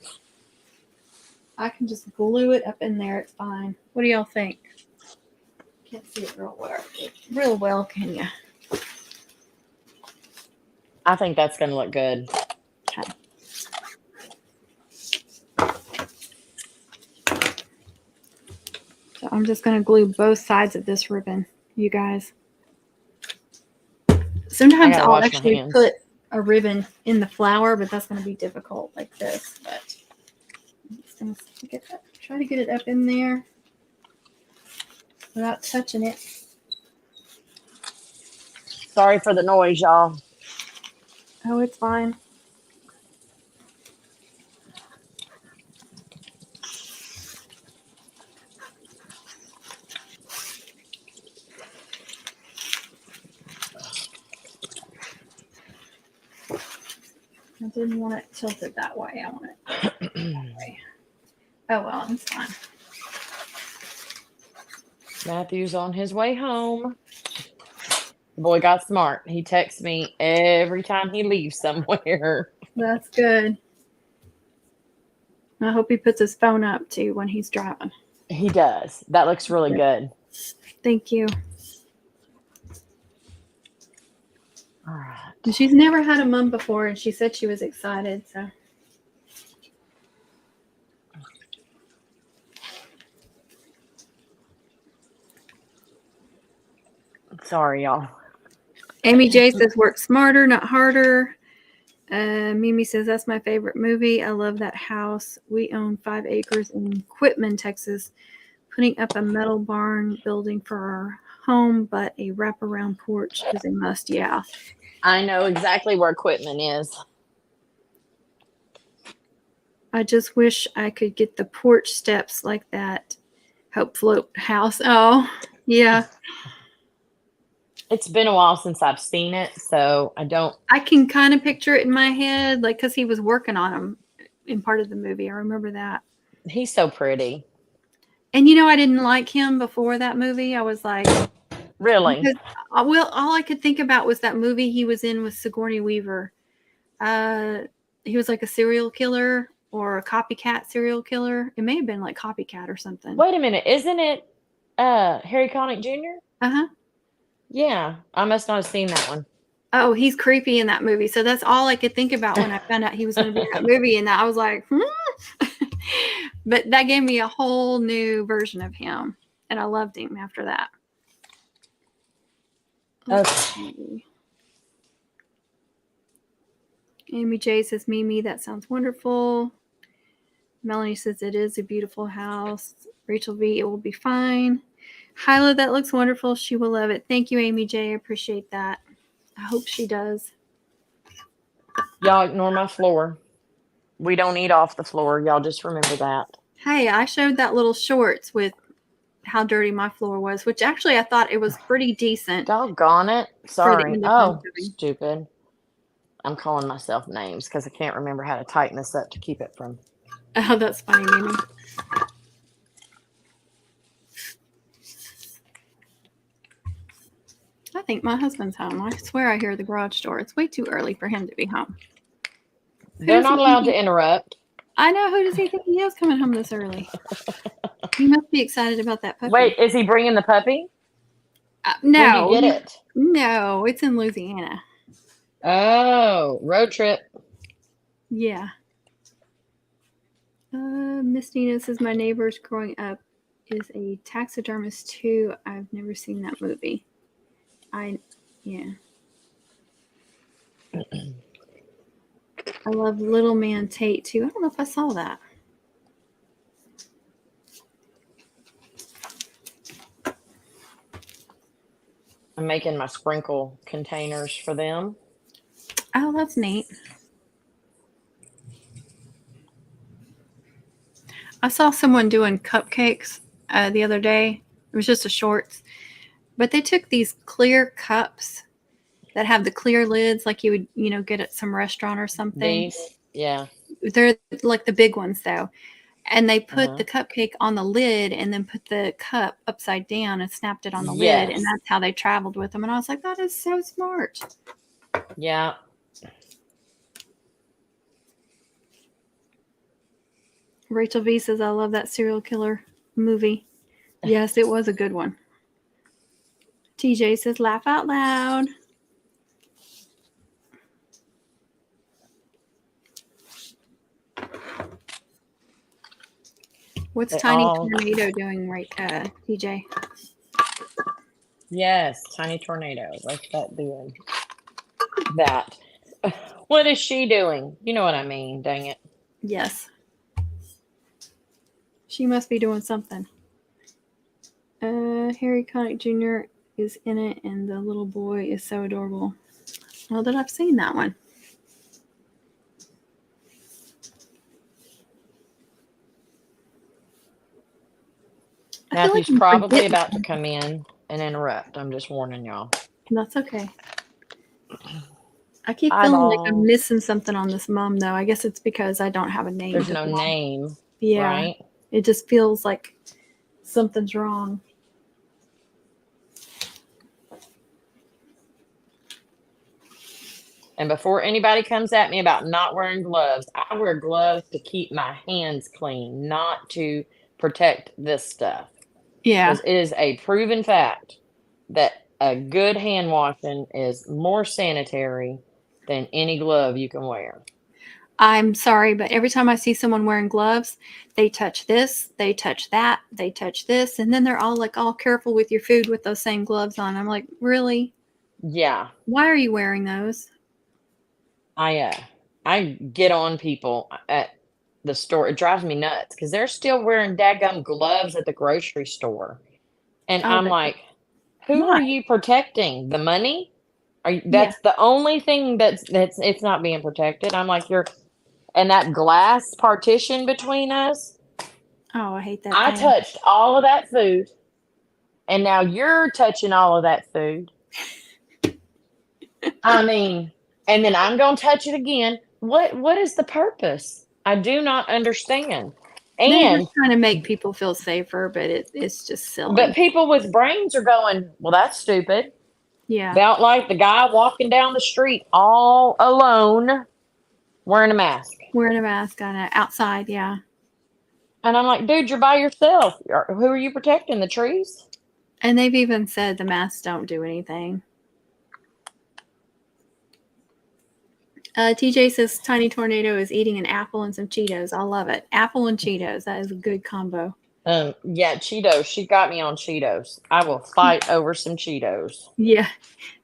I can just glue it up in there. It's fine. What do y'all think? Can't see it real well, can you? I think that's going to look good. Okay. So I'm just going to glue both sides of this ribbon, you guys. Sometimes I'll actually put a ribbon in the flower, but that's going to be difficult like this. But I'm just going to try to get it up in there without touching it. Sorry for the noise, y'all. Oh, it's fine. I didn't want it tilted that way. I want it that way. Oh, well, it's fine. Matthew's on his way home. The boy got smart. He texts me every time he leaves somewhere. That's good. I hope he puts his phone up too when he's driving. He does. That looks really good. Thank you. All right. She's never had a mum before, and she said she was excited. So. Sorry, y'all. Amy J says, work smarter, not harder. Mimi says, that's my favorite movie. I love that house. We own 5 acres in Quitman, Texas. Putting up a metal barn building for our home, but a wraparound porch is a must. Yeah. I know exactly where Quitman is. I just wish I could get the porch steps like that Hope Float house. Oh, yeah. It's been a while since I've seen it, so I can kind of picture it in my head, like, because he was working on them in part of the movie. I remember that. He's so pretty. And, I didn't like him before that movie. I was like... Really? Because, all I could think about was that movie he was in with Sigourney Weaver. He was like a serial killer or a copycat serial killer. It may have been like Copycat or something. Wait a minute. Isn't it Harry Connick Jr.? Uh-huh. Yeah. I must not have seen that one. Oh, he's creepy in that movie. So that's all I could think about when I found out he was going to be in that movie. And I was like, But that gave me a whole new version of him. And I loved him after that. Okay. Amy J says, Mimi, that sounds wonderful. Melanie says, it is a beautiful house. Rachel V, it will be fine. Hyla, that looks wonderful. She will love it. Thank you, Amy J. I appreciate that. I hope she does. Y'all ignore my floor. We don't eat off the floor. Y'all just remember that. Hey, I showed that little shorts with how dirty my floor was, which actually I thought it was pretty decent. Doggone it. Sorry. Oh, stupid. I'm calling myself names because I can't remember how to tighten this up to keep it from... Oh, that's funny, Mimi. I think my husband's home. I swear I hear the garage door. It's way too early for him to be home. They're not allowed to interrupt. I know. Who does he think he is coming home this early? He must be excited about that puppy. Wait, is he bringing the puppy? No. Where'd you get it? No, it's in Louisiana. Oh, road trip. Yeah. Miss Nina says, my neighbors growing up is a taxidermist too. I've never seen that movie. Yeah. I love Little Man Tate too. I don't know if I saw that. I'm making my sprinkle containers for them. Oh, that's neat. I saw someone doing cupcakes the other day. It was just a shorts. But they took these clear cups that have the clear lids like you would, get at some restaurant or something. These? Yeah. They're like the big ones, though. And they put the cupcake on the lid and then put the cup upside down and snapped it on the lid. And that's how they traveled with them. And I was like, that is so smart. Yeah. Rachel V says, I love that serial killer movie. Yes, it was a good one. TJ says, laugh out loud. What's Tiny Tornado doing right, TJ? Yes, Tiny Tornado. What's that doing? That. What is she doing? You know what I mean, dang it. Yes. She must be doing something. Harry Connick Jr. is in it, and the little boy is so adorable. Well, that I've seen that one. Matthew's probably about to come in and interrupt. I'm just warning y'all. That's okay. I keep feeling like I'm eyeballs. missing something on this mom, though. I guess it's because I don't have a name. There's To no the mom. name, Yeah. right? It just feels like something's wrong. And before anybody comes at me about not wearing gloves, I wear gloves to keep my hands clean, not to protect this stuff. Yeah. Because it is a proven fact that a good hand washing is more sanitary than any glove you can wear. I'm sorry, but every time I see someone wearing gloves, they touch this, they touch that, they touch this, and then they're all like all careful with your food with those same gloves on. I'm like, really? Yeah, Why are you wearing those? I get on people at the store. It drives me nuts because they're still wearing daggum gloves at the grocery store. And Oh, I'm like, who why? are you protecting? The money? Yeah. That's the only thing that's it's not being protected. I'm like, you're and that glass partition between us, Oh, I hate that I thing. touched all of that food, and now you're touching all of that food. I mean, and then I'm gonna touch it again. What is the purpose? I do not understand. They're just And trying to make people feel safer, but it's just but silly. people with brains are going, well, that's stupid. Yeah. About like the guy walking down the street all alone wearing a mask. Wearing a mask on it outside, yeah. And I'm like, dude, you're by yourself. Who are you protecting? The trees? And they've even said the masks don't do anything. TJ says Tiny Tornado is eating an apple and some Cheetos. I love it. Apple and Cheetos. That is a good combo. Yeah, Cheetos. She got me on Cheetos. I will fight over some Cheetos. Yeah.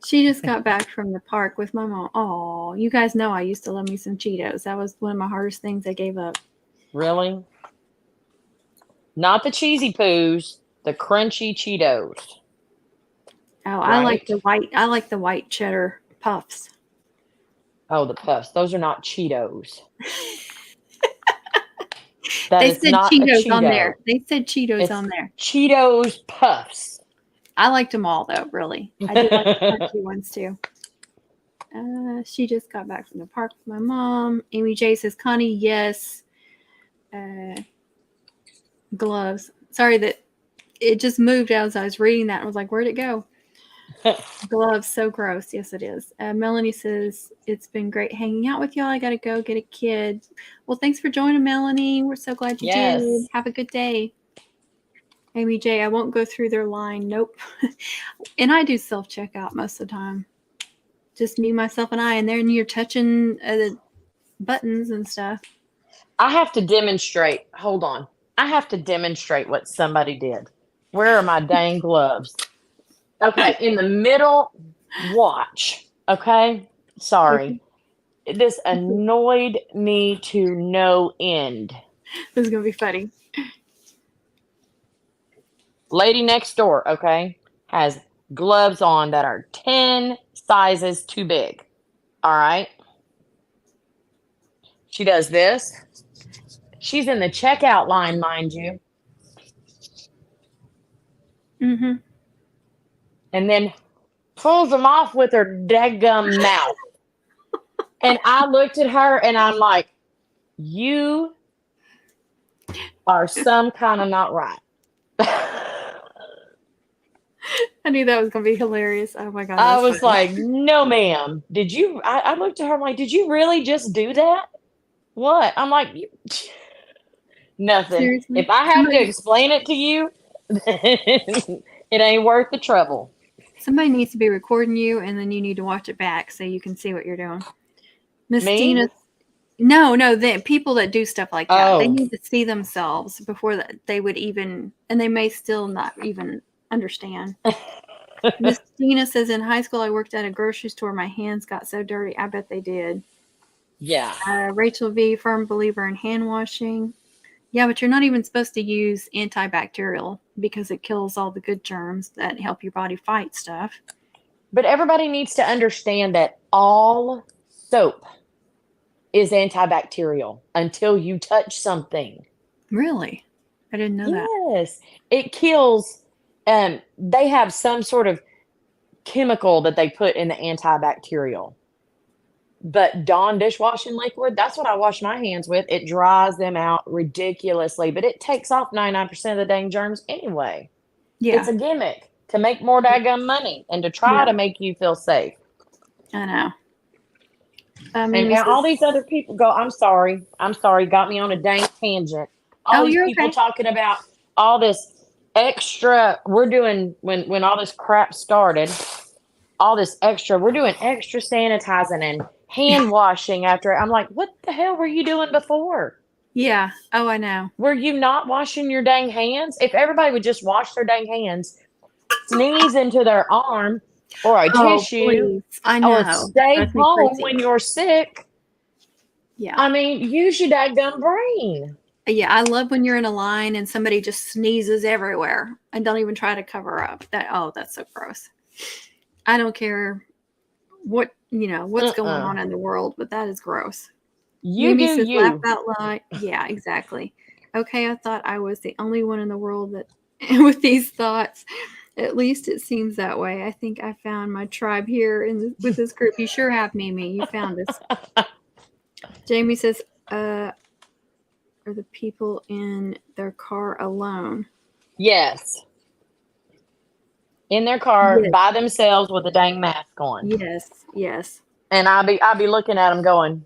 She just got back from the park with my mom. Oh, you guys know I used to love me some Cheetos. That was one of my hardest things I gave up. Really? Not the cheesy poos, the crunchy Cheetos. Oh, Right? I like the white cheddar puffs. Oh, the puffs. Those are not Cheetos. That They is said not a Cheetos on Cheeto. there. They said Cheetos It's on there. Cheetos puffs. I liked them all though, really. I did like the crunchy ones too. She just got back from the park with my mom. Amy J says, Connie, yes. Gloves. Sorry that it just moved as I was reading that and was like, where'd it go? Gloves, so gross. Yes, it is. Melanie says, it's been great hanging out with y'all. I got to go get a kid. Well, thanks for joining, Melanie. We're so glad you did. Yes. Have a good day. Amy J, I won't go through their line. Nope. And I do self checkout most of the time. Just me, myself, and I. And then you're touching the buttons and stuff. I have to demonstrate. Hold on. I have to demonstrate what somebody did. Where are my dang gloves? Okay, in the middle, watch. Okay, sorry. This annoyed me to no end. This is going to be funny. Lady next door, okay, has gloves on that are 10 sizes too big. All right. She does this. She's in the checkout line, mind you. Mm-hmm. And then pulls them off with her daggum mouth. And I looked at her and I'm like, you are some kind of not right. I knew that was going to be hilarious. Oh my God. I That's was funny. like, no, ma'am. Did you? I looked at her, I'm like, did you really just do that? What? I'm like, nothing. Seriously? If I have to explain it to you, it ain't worth the trouble. Somebody needs to be recording you, and then you need to watch it back so you can see what you're doing. Miss Me? Dina, no, the people that do stuff like that, they Oh, need to see themselves before that they would even, and they may still not even understand. Miss Dina says, in high school, I worked at a grocery store. My hands got so dirty. I bet they did. yeah. Rachel V, firm believer in hand washing. Yeah, but you're not even supposed to use antibacterial because it kills all the good germs that help your body fight stuff. But everybody needs to understand that all soap is antibacterial until you touch something. Really? I didn't know that. Yes. It kills, they have some sort of chemical that they put in the antibacterial. But Dawn dishwashing liquid, that's what I wash my hands with. It dries them out ridiculously, but it takes off 99% of the dang germs anyway. It's Yeah. a gimmick to make more daggum money and to try Yeah. to make you feel safe. I know. And Mimi now all says, these other people go, I'm sorry, got me on a dang tangent. All oh, these you're people okay. talking about all this extra, we're doing, when all this crap started, all this extra, we're doing extra sanitizing and hand washing after. I'm like, what the hell were you doing before? Yeah. Oh, I know. Were you not washing your dang hands? If everybody would just wash their dang hands, sneeze into their arm or a Oh, tissue, please. I or know. That stay drives me home crazy. when you're sick, Yeah. I mean, use your dadgum brain. Yeah. I love when you're in a line and somebody just sneezes everywhere and don't even try to cover up. That's so gross. I don't care what's going on in the world, but that is gross. You Mimi do says, laugh you. out loud. Yeah, exactly. Okay, I thought I was the only one in the world that with these thoughts. At least it seems that way. I think I found my tribe here with this group. You sure have, Mimi. You found us. Jamie says, are the people in their car alone? Yes. In their car Yes. by themselves with a dang mask on. Yes. Yes. And I'll be looking at them going,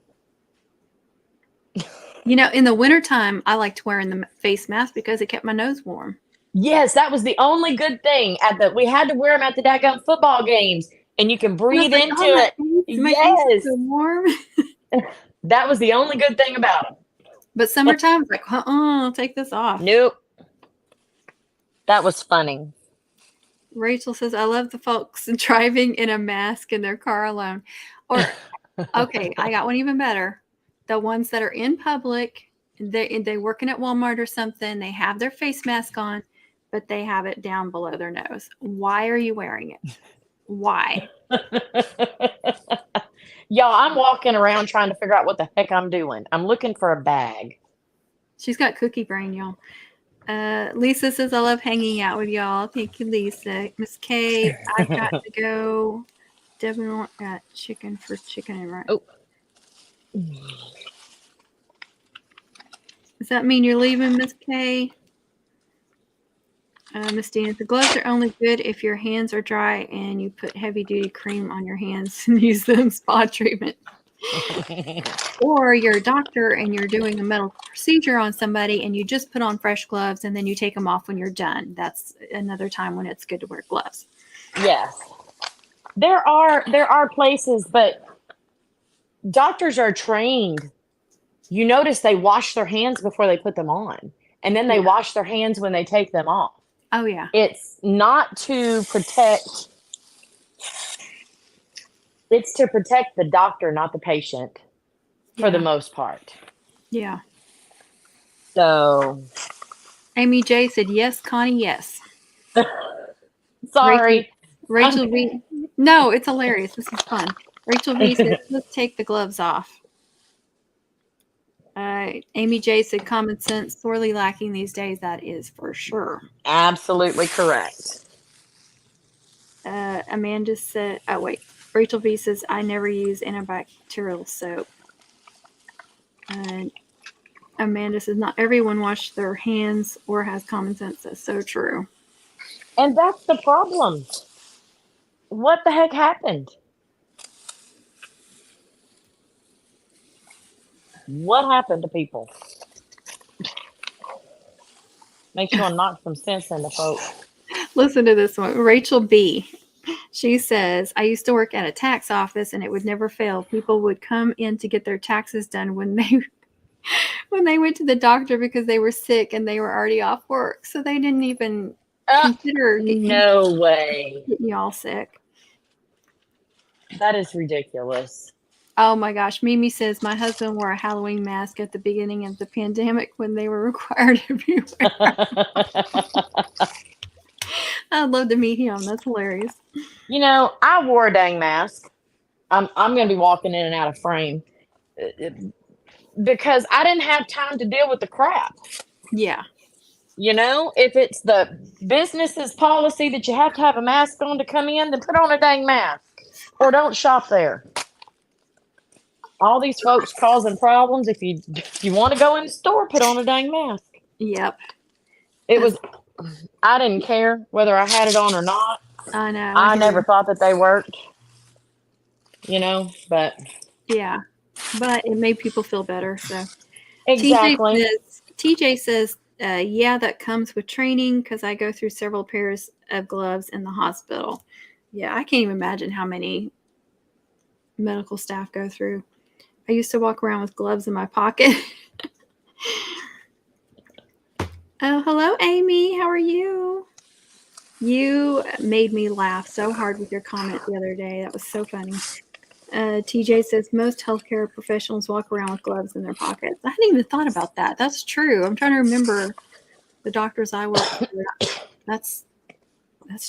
In the wintertime, I liked wearing the face mask because it kept my nose warm. yes, that was the only good thing. We had to wear them at the daggum football games, and you can And I was breathe like, into oh, it. my face is Yes, so warm. that was the only good thing about them. But summertime, it's like, I'll take this off. Nope, that was funny. Rachel says, I love the folks driving in a mask in their car alone. Or, okay, I got one even better. The ones that are in public, they working at Walmart or something, they have their face mask on, but they have it down below their nose. Why are you wearing it? Why? Y'all, I'm walking around trying to figure out what the heck I'm doing. I'm looking for a bag. She's got cookie brain, y'all. Lisa says, I love hanging out with y'all. Thank you, Lisa. Miss Kay, I've got to go. Devin got chicken for chicken and rice. Oh. Does that mean you're leaving, Miss Kay? Miss Dina, the gloves are only good if your hands are dry and you put heavy duty cream on your hands and use them spa treatment. Or you're a doctor and you're doing a medical procedure on somebody and you just put on fresh gloves and then you take them off when you're done. That's another time when it's good to wear gloves. Yes. There are places, but doctors are trained. You notice they wash their hands before they put them on, and then they wash their hands when they take them off. Oh, yeah. It's not to protect. It's to protect the doctor, not the patient, for the most part. Yeah. So, Amy J said, yes, Connie, yes. sorry. Rachel V. No, it's hilarious. This is fun. Rachel V said, let's take the gloves off. Amy J said, common sense, sorely lacking these days. That is for sure. Absolutely correct. Amanda said, Rachel V says, I never use antibacterial soap. And Amanda says, not everyone washes their hands or has common sense. That's so true. And that's the problem. What the heck happened? What happened to people? Make sure I knock some sense into folks. Listen to this one. Rachel B. She says, I used to work at a tax office and it would never fail. People would come in to get their taxes done when they went to the doctor because they were sick and they were already off work. So they didn't even consider getting you all sick. That is ridiculous. Oh my gosh. Mimi says, my husband wore a Halloween mask at the beginning of the pandemic when they were required everywhere. I'd love to meet him. That's hilarious. I wore a dang mask. I'm going to be walking in and out of frame because I didn't have time to deal with the crap. Yeah. If it's the business's policy that you have to have a mask on to come in, then put on a dang mask or don't shop there. all these folks causing problems. If you want to go in the store, put on a dang mask. Yep. It was. I didn't care whether I had it on or not. I know. I hear never you. thought that they worked. But Yeah. But it made people feel better. So exactly. TJ says, yeah, that comes with training because I go through several pairs of gloves in the hospital. Yeah, I can't even imagine how many medical staff go through. I used to walk around with gloves in my pocket. Oh, hello, Amy. How are you? You made me laugh so hard with your comment the other day. That was so funny. TJ says most healthcare professionals walk around with gloves in their pockets. I hadn't even thought about that. That's true. I'm trying to remember the doctors I work for. That's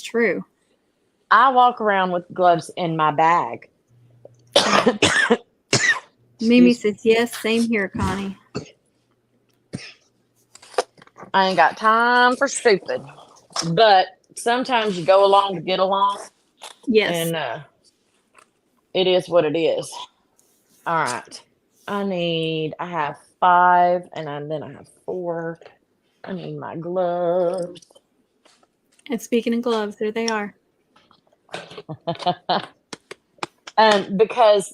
true. I walk around with gloves in my bag. Mimi says, yes, same here, Connie. I ain't got time for stupid. But sometimes you go along to get along. Yes. And it is what it is. All right. I have 5, and then I have 4. I need my gloves. And speaking of gloves, there they are. Because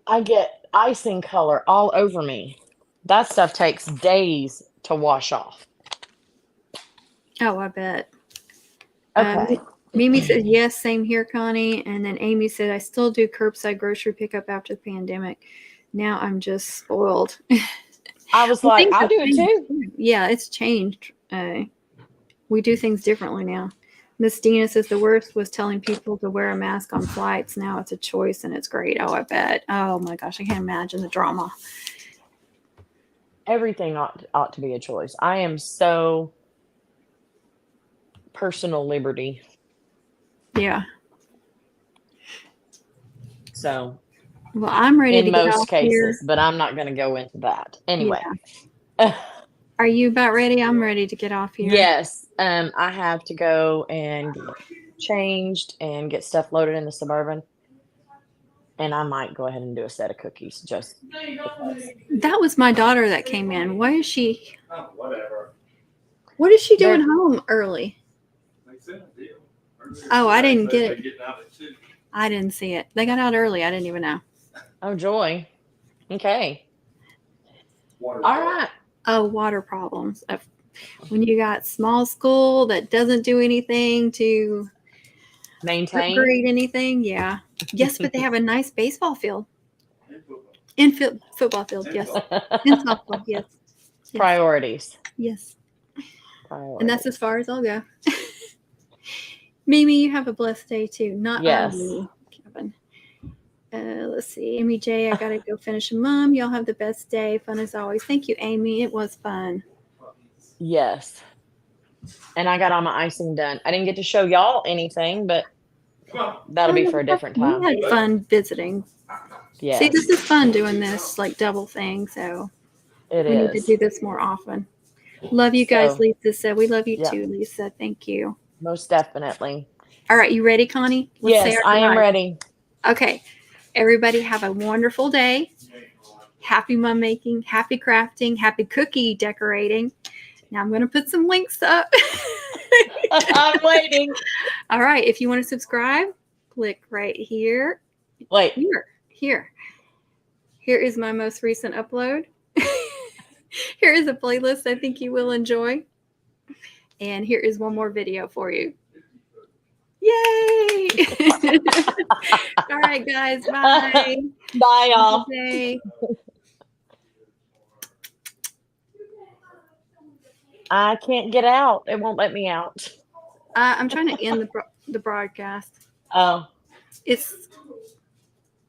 I get icing color all over me. That stuff takes days to wash off. Oh, I bet. Okay. Mimi said, yes, same here, Connie. And then Amy said, I still do curbside grocery pickup after the pandemic. Now I'm just spoiled. I was like, I do it too. Yeah, it's changed. We do things differently now. Miss Dina says the worst was telling people to wear a mask on flights. Now it's a choice and it's great. Oh, I bet. Oh my gosh, I can't imagine the drama. Everything ought to be a choice. I am so personal liberty. Yeah. So well, I'm ready in to get most off cases, here. but I'm not going to go into that anyway. Yeah. Are you about ready? I'm ready to get off here. Yes. I have to go and get changed and get stuff loaded in the Suburban. And I might go ahead and do a set of cookies just because. That was my daughter that came in. Why is she? Whatever. What is she doing home early? Oh, I didn't get it. I didn't see it. They got out early. I didn't even know. Oh, joy. Okay. All right. Oh, water problems. When you got small school that doesn't do anything to Maintain anything, yeah. Yes, but they have a nice baseball field. In football field, yes. In softball, yes. Priorities. Yes. Priorities. And that's as far as I'll go. Mimi, you have a blessed day too. Not yes. me, Kevin. Let's see. Amy J, I got to go finish a mom. Y'all have the best day. Fun as always. Thank you, Amy. It was fun. Yes. And I got all my icing done. I didn't get to show y'all anything, but that'll be for a different time. We had fun visiting. Yes. See, this is fun doing this like double thing. So we need to do this more often. Love you guys, Lisa said. We love you too, Lisa. Thank you. Most definitely. All right. You ready, Connie? Yes, I am ready. Okay. Everybody have a wonderful day. Happy mom making, happy crafting, happy cookie decorating. Now I'm going to put some links up. I'm waiting. All right. If you want to subscribe, click right here. Wait. Here. Here is my most recent upload. Here is a playlist I think you will enjoy. And here is one more video for you. Yay! All right, guys. Bye. Bye, y'all. I can't get out. It won't let me out. I'm trying to end the broadcast. Oh. It's